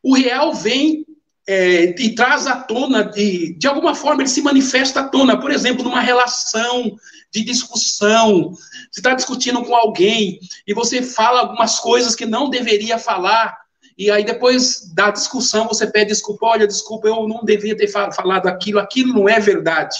O real vem e traz à tona, de alguma forma ele se manifesta à tona. Por exemplo, numa relação de discussão. Você está discutindo com alguém e você fala algumas coisas que não deveria falar. E aí, depois da discussão, você pede desculpa. Olha, desculpa, eu não devia ter falado aquilo. Aquilo não é verdade.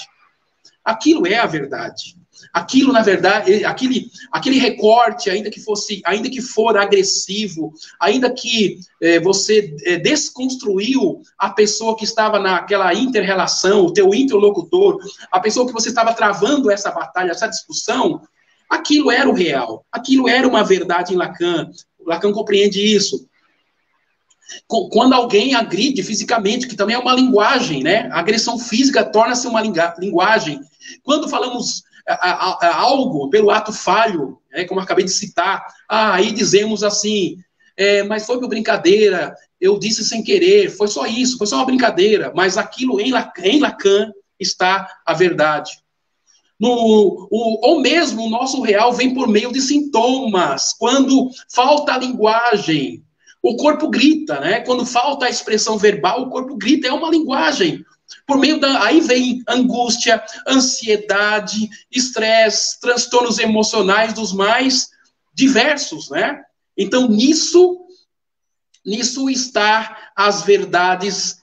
Aquilo é a verdade. Aquilo, na verdade, aquele recorte, ainda que for agressivo, ainda que você desconstruiu a pessoa que estava naquela inter-relação, o teu interlocutor, a pessoa que você estava travando essa batalha, essa discussão, aquilo era o real. Aquilo era uma verdade em Lacan. Lacan compreende isso. Quando alguém agride fisicamente, que também é uma linguagem, né? A agressão física torna-se uma linguagem. Quando falamos algo pelo ato falho, como eu acabei de citar, aí dizemos assim, mas foi por brincadeira, eu disse sem querer, foi só isso, foi só uma brincadeira, mas aquilo em Lacan está a verdade. Ou mesmo o nosso real vem por meio de sintomas, quando falta a linguagem, o corpo grita, né? Quando falta a expressão verbal, o corpo grita, é uma linguagem. Por meio aí vem angústia, ansiedade, estresse, transtornos emocionais dos mais diversos, né? Então, nisso está as verdades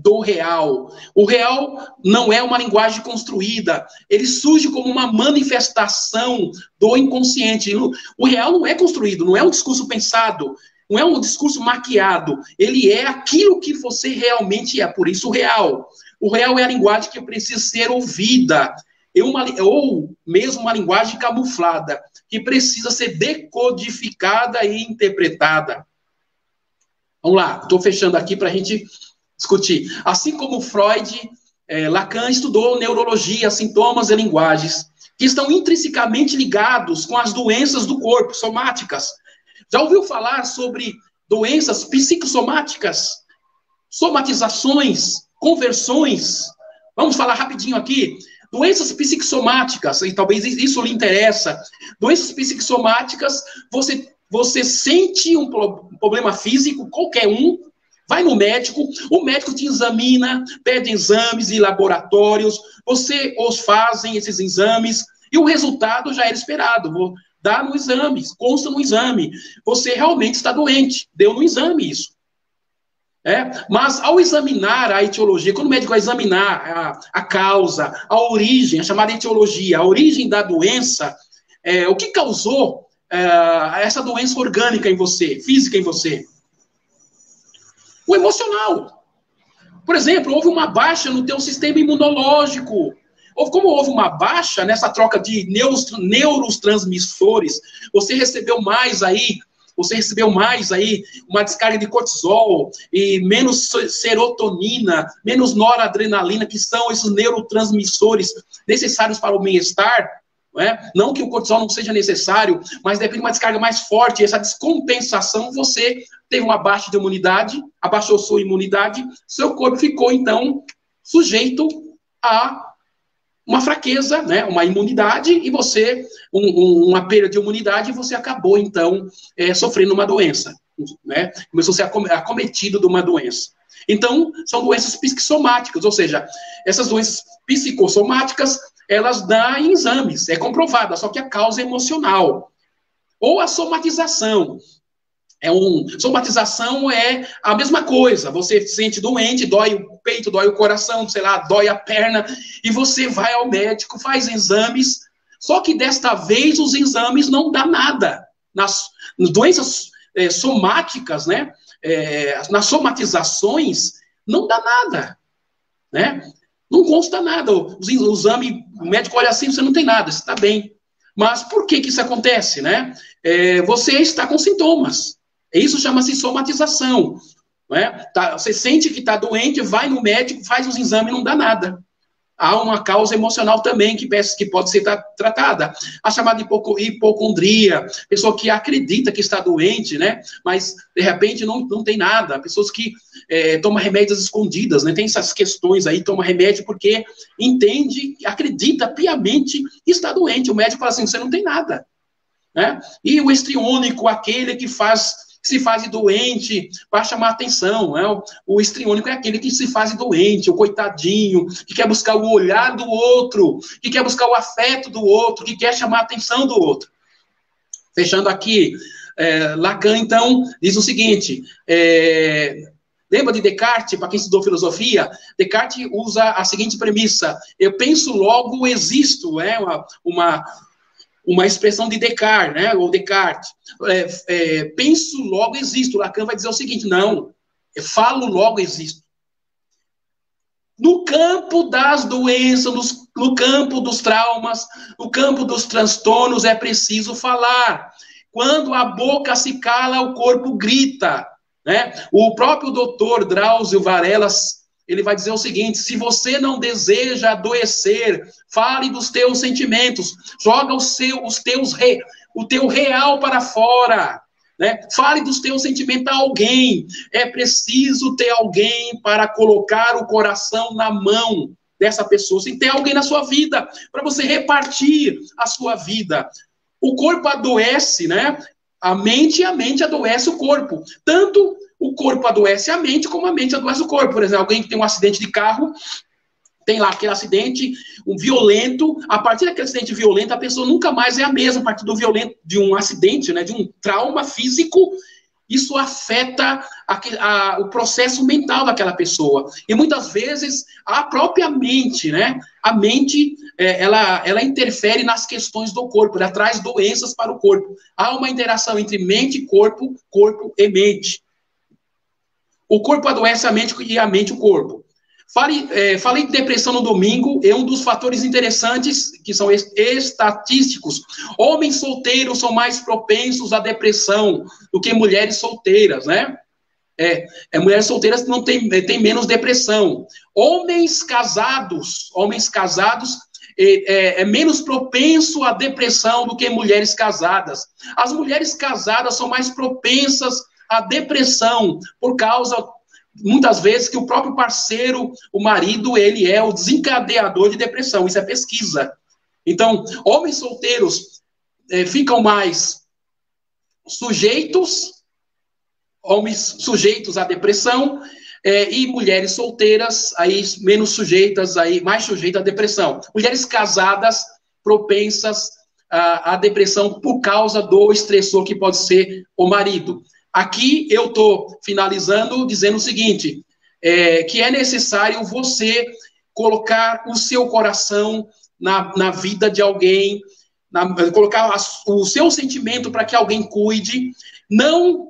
do real. O real não é uma linguagem construída, ele surge como uma manifestação do inconsciente. O real não é construído, não é um discurso pensado, não é um discurso maquiado, ele é aquilo que você realmente é, por isso o real. O real é a linguagem que precisa ser ouvida, ou mesmo uma linguagem camuflada, que precisa ser decodificada e interpretada. Vamos lá, estou fechando aqui para a gente discutir. Assim como Freud, Lacan estudou neurologia, sintomas e linguagens, que estão intrinsecamente ligados com as doenças do corpo, somáticas. Já ouviu falar sobre doenças psicossomáticas? Somatizações, conversões? Vamos falar rapidinho aqui. Doenças psicossomáticas, e talvez isso lhe interessa. Doenças psicossomáticas, você sente um problema físico, qualquer um, vai no médico, o médico te examina, pede exames e laboratórios, você os fazem esses exames, e o resultado já era esperado, dá no exame, consta no exame, você realmente está doente, deu no exame isso. Mas ao examinar a etiologia, quando o médico vai examinar a causa, a origem, a chamada etiologia, a origem da doença, o que causou essa doença orgânica em você, física em você? O emocional. Por exemplo, houve uma baixa no teu sistema imunológico. Como houve uma baixa nessa troca de neurotransmissores, você recebeu mais aí uma descarga de cortisol e menos serotonina, menos noradrenalina, que são esses neurotransmissores necessários para o bem-estar. Não que o cortisol não seja necessário, mas depende de uma descarga mais forte. Essa descompensação, você teve uma baixa de imunidade, abaixou sua imunidade, seu corpo ficou, então, sujeito a uma fraqueza, uma imunidade, e você, uma perda de imunidade, e você acabou, então, sofrendo uma doença. Começou a ser acometido de uma doença. Então, são doenças psicossomáticas, ou seja, essas doenças psicossomáticas, elas dão em exames, é comprovada, só que a causa é emocional. Ou a somatização. Somatização é a mesma coisa, você se sente doente, dói o peito, dói o coração, sei lá, dói a perna, e você vai ao médico, faz exames, só que desta vez os exames não dão nada. Nas doenças somáticas, nas somatizações, não dá nada, Não consta nada. O exame, o médico olha assim, você não tem nada, você está bem. Mas por que isso acontece, Você está com sintomas. Isso chama-se somatização. Você sente que está doente, vai no médico, faz os exames e não dá nada. Há uma causa emocional também que pode ser tratada. A chamada hipocondria, pessoa que acredita que está doente, mas de repente não tem nada. Pessoas que tomam remédios escondidas, tem essas questões aí, toma remédio porque entende, acredita piamente que está doente. O médico fala assim, você não tem nada. E o histriônico, aquele que se faz doente para chamar atenção. O histriônico é aquele que se faz doente, o coitadinho, que quer buscar o olhar do outro, que quer buscar o afeto do outro, que quer chamar a atenção do outro. Fechando aqui, Lacan, então, diz o seguinte, lembra de Descartes, para quem estudou filosofia? Descartes usa a seguinte premissa, eu penso, logo existo, uma expressão de Descartes, ou Descartes. Penso, logo existo. Lacan vai dizer o seguinte, não, eu falo, logo existo. No campo das doenças, no campo dos traumas, no campo dos transtornos, é preciso falar. Quando a boca se cala, o corpo grita. O próprio doutor Drauzio Varela, ele vai dizer o seguinte, se você não deseja adoecer, fale dos teus sentimentos, joga o teu real para fora, Fale dos teus sentimentos a alguém, é preciso ter alguém para colocar o coração na mão dessa pessoa, tem que ter alguém na sua vida, para você repartir a sua vida. O corpo adoece, a mente adoece o corpo, tanto o corpo adoece a mente, como a mente adoece o corpo. Por exemplo, alguém que tem um acidente de carro, tem lá aquele acidente violento, a partir daquele acidente violento, a pessoa nunca mais é a mesma, a partir do violento, de um acidente, de um trauma físico, isso afeta o processo mental daquela pessoa. E muitas vezes a própria mente, né? A mente, ela interfere nas questões do corpo, ela traz doenças para o corpo. Há uma interação entre mente e corpo, corpo e mente. O corpo adoece a mente e a mente o corpo. Falei de depressão no domingo, é um dos fatores interessantes, que são estatísticos. Homens solteiros são mais propensos à depressão do que mulheres solteiras, né? Mulheres solteiras não têm menos depressão. Homens casados é menos propenso à depressão do que mulheres casadas. As mulheres casadas são mais propensas à depressão por causa, muitas vezes, que o próprio parceiro, o marido, ele é o desencadeador de depressão. Isso é pesquisa. Então, homens solteiros ficam mais sujeitos à depressão, e mulheres solteiras, aí menos sujeitas, aí mais sujeitas à depressão. Mulheres casadas, propensas à depressão por causa do estressor que pode ser o marido. Aqui eu estou finalizando dizendo o seguinte, que é necessário você colocar o seu coração na vida de alguém, colocar o seu sentimento para que alguém cuide, não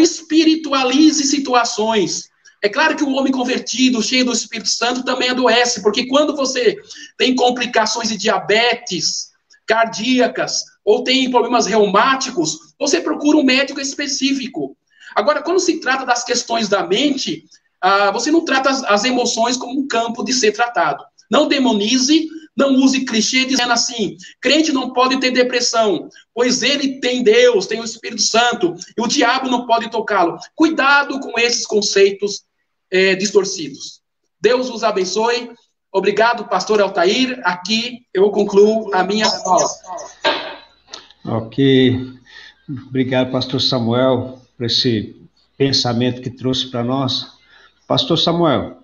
espiritualize situações. É claro que o homem convertido, cheio do Espírito Santo, também adoece, porque quando você tem complicações de diabetes cardíacas, ou tem problemas reumáticos, você procura um médico específico. Agora, quando se trata das questões da mente, você não trata as emoções como um campo de ser tratado. Não demonize, não use clichê dizendo assim, crente não pode ter depressão, pois ele tem Deus, tem o Espírito Santo, e o diabo não pode tocá-lo. Cuidado com esses conceitos distorcidos. Deus os abençoe. Obrigado, pastor Altair. Aqui eu concluo a minha fala. Ok. Obrigado, pastor Samuel, por esse pensamento que trouxe para nós. Pastor Samuel,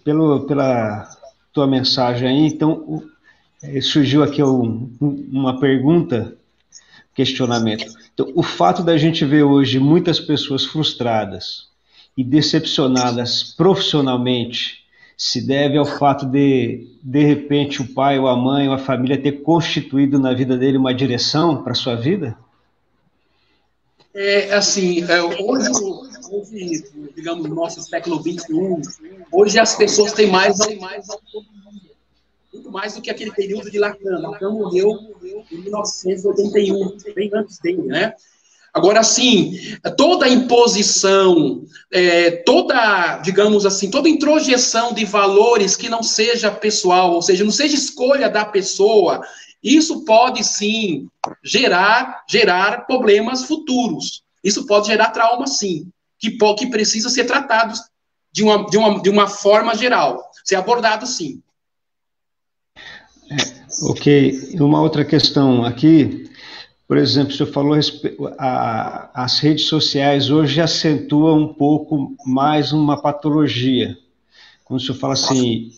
pela tua mensagem aí, então, surgiu aqui uma pergunta, questionamento. Então, o fato da gente ver hoje muitas pessoas frustradas e decepcionadas profissionalmente se deve ao fato de repente, o pai ou a mãe ou a família ter constituído na vida dele uma direção para a sua vida? Hoje, digamos, no nosso século XXI, hoje as pessoas têm muito mais do que aquele período de Lacan. Lacan morreu em 1981, bem antes dele, né? Agora, sim, toda imposição, digamos assim, toda introjeção de valores que não seja pessoal, ou seja, não seja escolha da pessoa, isso pode, sim, gerar problemas futuros. Isso pode gerar trauma, sim, que precisa ser tratado de uma forma geral, ser abordado, sim. Ok. Uma outra questão aqui, por exemplo, o senhor falou as redes sociais hoje acentuam um pouco mais uma patologia. Quando o senhor fala assim,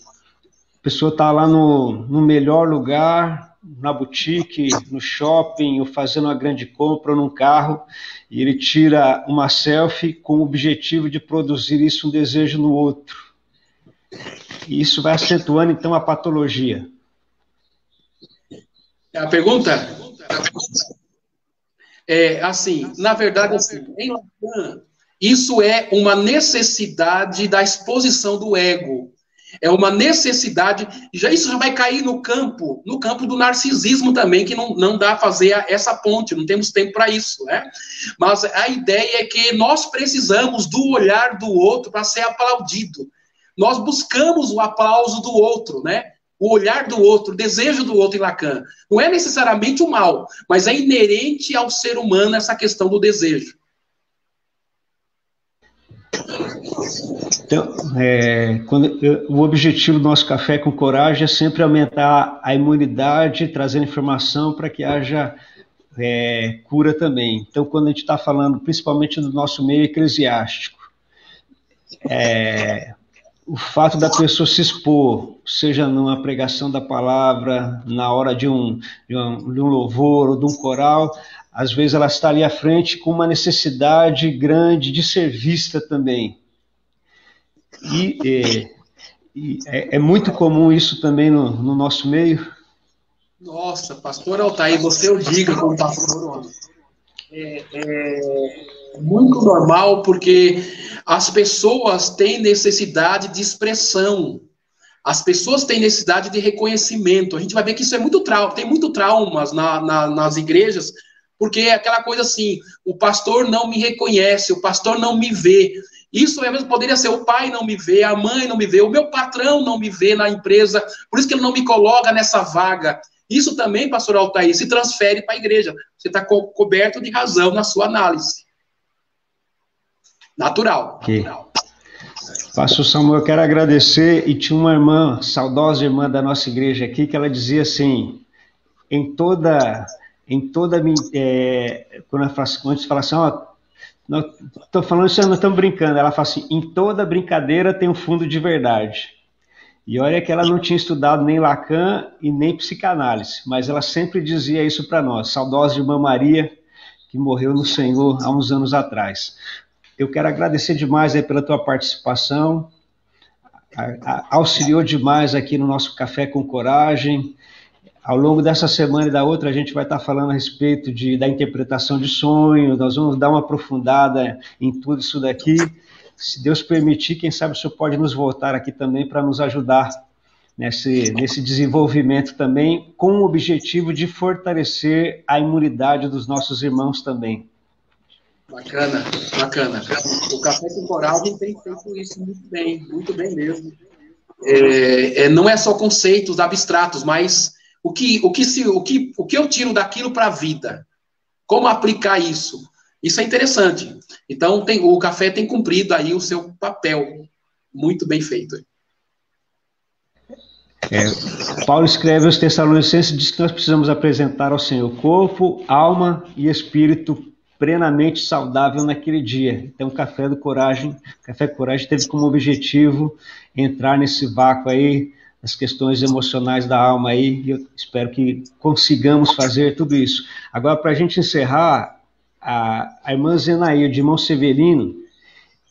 a pessoa está lá no melhor lugar, na boutique, no shopping, ou fazendo uma grande compra ou num carro, e ele tira uma selfie com o objetivo de produzir isso, um desejo no outro. E isso vai acentuando, então, a patologia. A pergunta? Na verdade, em Lacan, isso é uma necessidade da exposição do ego. É uma necessidade, isso já vai cair no campo do narcisismo também, que não dá a fazer essa ponte, não temos tempo para isso, né? Mas a ideia é que nós precisamos do olhar do outro para ser aplaudido. Nós buscamos o aplauso do outro, né? O olhar do outro, o desejo do outro em Lacan. Não é necessariamente o mal, mas é inerente ao ser humano essa questão do desejo. Então, o objetivo do nosso Café com Coragem é sempre aumentar a imunidade, trazendo informação para que haja cura também. Então, quando a gente está falando principalmente do nosso meio eclesiástico, o fato da pessoa se expor, seja numa pregação da palavra, na hora de um louvor ou de um coral, às vezes ela está ali à frente com uma necessidade grande de ser vista também. E é muito comum isso também no nosso meio. Nossa, pastor Altair, você o diga como pastor. É muito normal, porque as pessoas têm necessidade de expressão. As pessoas têm necessidade de reconhecimento. A gente vai ver que isso é muito trauma, tem muito traumas nas igrejas, porque é aquela coisa assim, o pastor não me reconhece, o pastor não me vê. Isso mesmo poderia ser o pai não me vê, a mãe não me vê, o meu patrão não me vê na empresa, por isso que ele não me coloca nessa vaga. Isso também, pastor Altair, se transfere para a igreja. Você está coberto de razão na sua análise. Natural. Okay. Pastor Samuel, eu quero agradecer, e tinha uma irmã, saudosa irmã da nossa igreja aqui, que ela dizia assim, quando a gente fala assim, estou falando isso, nós estamos brincando, ela fala assim, em toda brincadeira tem um fundo de verdade. E olha que ela não tinha estudado nem Lacan e nem psicanálise, mas ela sempre dizia isso para nós, saudosa irmã Maria, que morreu no Senhor há uns anos atrás. Eu quero agradecer demais aí pela tua participação, auxiliou demais aqui no nosso Café com Coragem. Ao longo dessa semana e da outra, a gente vai estar falando a respeito da interpretação de sonhos, nós vamos dar uma aprofundada em tudo isso daqui. Se Deus permitir, quem sabe o senhor pode nos voltar aqui também para nos ajudar nesse desenvolvimento também, com o objetivo de fortalecer a imunidade dos nossos irmãos também. Bacana, bacana. O Café com Coragem tem feito isso muito bem mesmo. Não é só conceitos abstratos, mas o que eu tiro daquilo para a vida? Como aplicar isso? Isso é interessante. Então, o café tem cumprido aí o seu papel. Muito bem feito. Paulo escreve aos Tessalonicenses e diz que nós precisamos apresentar ao Senhor corpo, alma e espírito plenamente saudável naquele dia. Então, o Café com Coragem teve como objetivo entrar nesse vácuo aí, as questões emocionais da alma aí, e eu espero que consigamos fazer tudo isso. Agora, para a gente encerrar, a irmã Zenaíde, irmão Severino,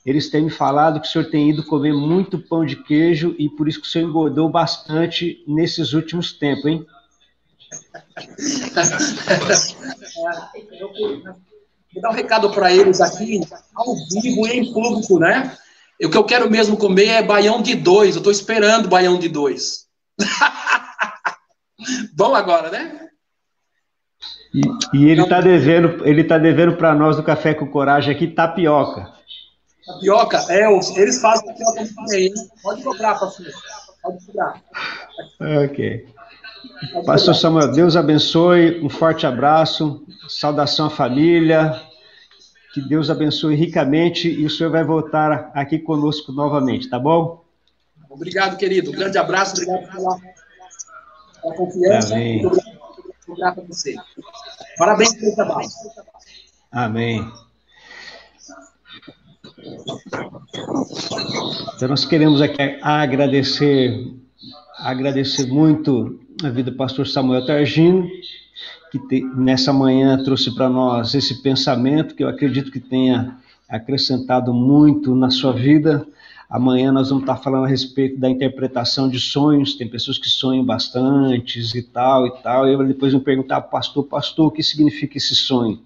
eles têm me falado que o senhor tem ido comer muito pão de queijo e por isso que o senhor engordou bastante nesses últimos tempos, hein? Vou dar um recado para eles aqui, ao vivo e em público, né? O que eu quero mesmo comer é baião de 2. Eu estou esperando baião de 2. Bom agora, né? E ele está devendo para nós do Café com Coragem aqui tapioca. Tapioca? Eles fazem tapioca também. Pode cobrar, pastor. Pode cobrar. Ok. Pastor Samuel, Deus abençoe, um forte abraço, saudação à família, que Deus abençoe ricamente e o senhor vai voltar aqui conosco novamente, tá bom? Obrigado, querido. Um grande abraço, obrigado pela confiança. Amém. Muito obrigado a você. Parabéns pelo trabalho. Amém. Então nós queremos aqui agradecer muito a vida do pastor Samuel Targino, que nessa manhã trouxe para nós esse pensamento que eu acredito que tenha acrescentado muito na sua vida. Amanhã nós vamos estar falando a respeito da interpretação de sonhos. Tem pessoas que sonham bastante e tal. Eu depois me perguntar, pastor, o que significa esse sonho?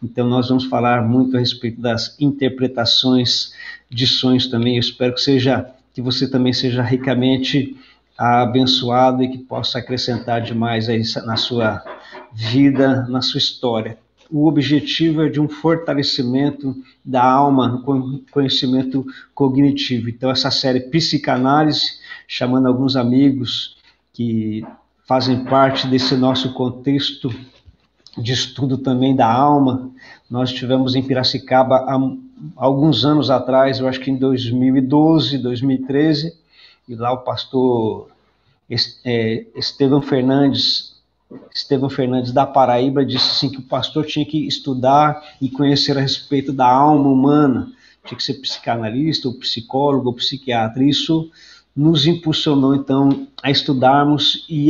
Então nós vamos falar muito a respeito das interpretações de sonhos também. Eu espero que você também seja ricamente abençoado e que possa acrescentar demais aí na sua vida, na sua história. O objetivo é de um fortalecimento da alma, conhecimento cognitivo. Então, essa série Psicanálise, chamando alguns amigos que fazem parte desse nosso contexto de estudo também da alma. Nós estivemos em Piracicaba há alguns anos atrás, eu acho que em 2012, 2013, e lá o pastor Estevão Fernandes da Paraíba disse assim, que o pastor tinha que estudar e conhecer a respeito da alma humana, tinha que ser psicanalista, ou psicólogo, ou psiquiatra. Isso nos impulsionou, então, a estudarmos e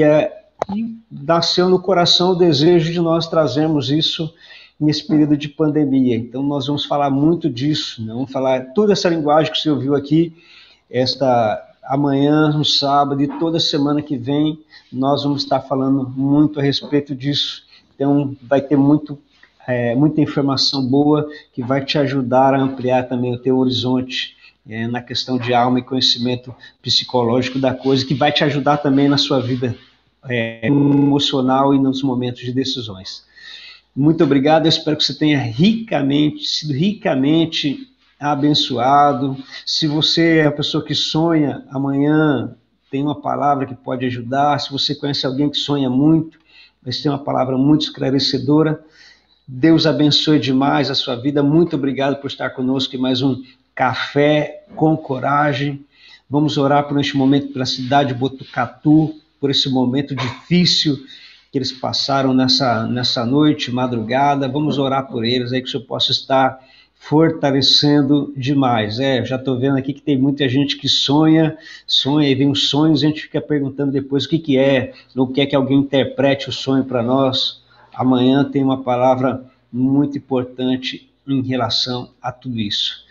nasceu no coração o desejo de nós trazermos isso nesse período de pandemia. Então, nós vamos falar muito disso, né? Vamos falar toda essa linguagem que você ouviu aqui, amanhã, no sábado e toda semana que vem, nós vamos estar falando muito a respeito disso. Então, vai ter muita informação boa que vai te ajudar a ampliar também o teu horizonte na questão de alma e conhecimento psicológico da coisa, que vai te ajudar também na sua vida emocional e nos momentos de decisões. Muito obrigado, eu espero que você tenha sido ricamente abençoado. Se você é a pessoa que sonha, amanhã tem uma palavra que pode ajudar. Se você conhece alguém que sonha muito, vai ser uma palavra muito esclarecedora. Deus abençoe demais a sua vida. Muito obrigado por estar conosco em mais um Café com Coragem. Vamos orar por este momento pela cidade de Botucatu, por esse momento difícil que eles passaram nessa noite, madrugada. Vamos orar por eles, aí que o Senhor possa estar fortalecendo demais. Já estou vendo aqui que tem muita gente que sonha e vem os sonhos, a gente fica perguntando depois o que é, ou quer que alguém interprete o sonho para nós. Amanhã tem uma palavra muito importante em relação a tudo isso.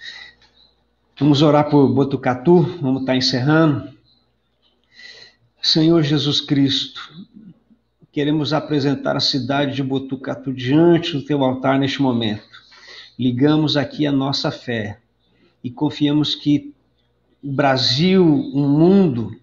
Vamos orar por Botucatu, vamos estar encerrando. Senhor Jesus Cristo, queremos apresentar a cidade de Botucatu diante do teu altar neste momento. Ligamos aqui a nossa fé e confiamos que o Brasil, o mundo,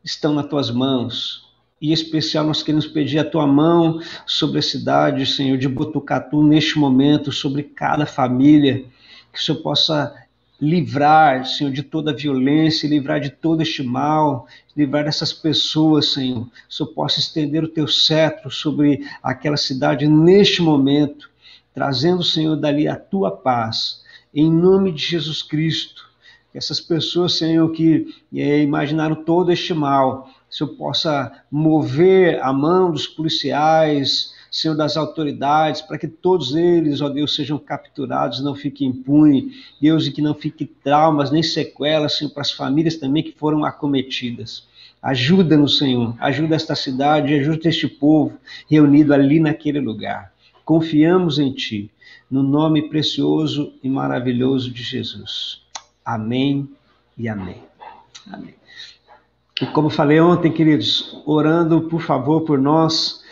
estão nas tuas mãos. E em especial nós queremos pedir a tua mão sobre a cidade, Senhor, de Botucatu neste momento, sobre cada família, que o Senhor possa livrar, Senhor, de toda a violência, livrar de todo este mal, livrar dessas pessoas, Senhor. Que o Senhor possa estender o teu cetro sobre aquela cidade neste momento, trazendo, Senhor, dali a tua paz, em nome de Jesus Cristo. Que essas pessoas, Senhor, que imaginaram todo este mal, o Senhor possa mover a mão dos policiais, Senhor, das autoridades, para que todos eles, ó Deus, sejam capturados, não fiquem impunes, Deus, e que não fiquem traumas nem sequelas, Senhor, para as famílias também que foram acometidas. Ajuda-nos, Senhor, ajuda esta cidade, ajuda este povo reunido ali naquele lugar. Confiamos em Ti, no nome precioso e maravilhoso de Jesus. Amém e amém. Amém. E como falei ontem, queridos, orando, por favor, por nós,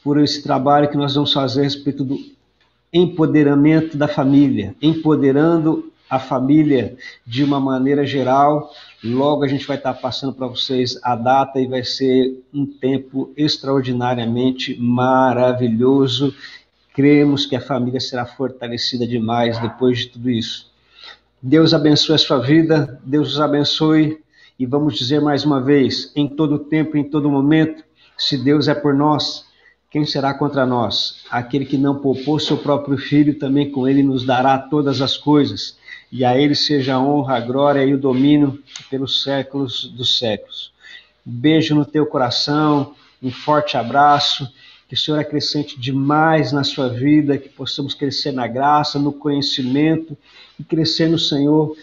por esse trabalho que nós vamos fazer a respeito do empoderamento da família, empoderando a família de uma maneira geral. Logo a gente vai estar passando para vocês a data e vai ser um tempo extraordinariamente maravilhoso. Cremos que a família será fortalecida demais depois de tudo isso. Deus abençoe a sua vida, Deus os abençoe, e vamos dizer mais uma vez, em todo tempo, em todo momento, se Deus é por nós, quem será contra nós? Aquele que não poupou seu próprio filho, também com ele nos dará todas as coisas, e a ele seja a honra, a glória e o domínio pelos séculos dos séculos. Um beijo no teu coração, um forte abraço, que o Senhor acrescente demais na sua vida, que possamos crescer na graça, no conhecimento e crescer no Senhor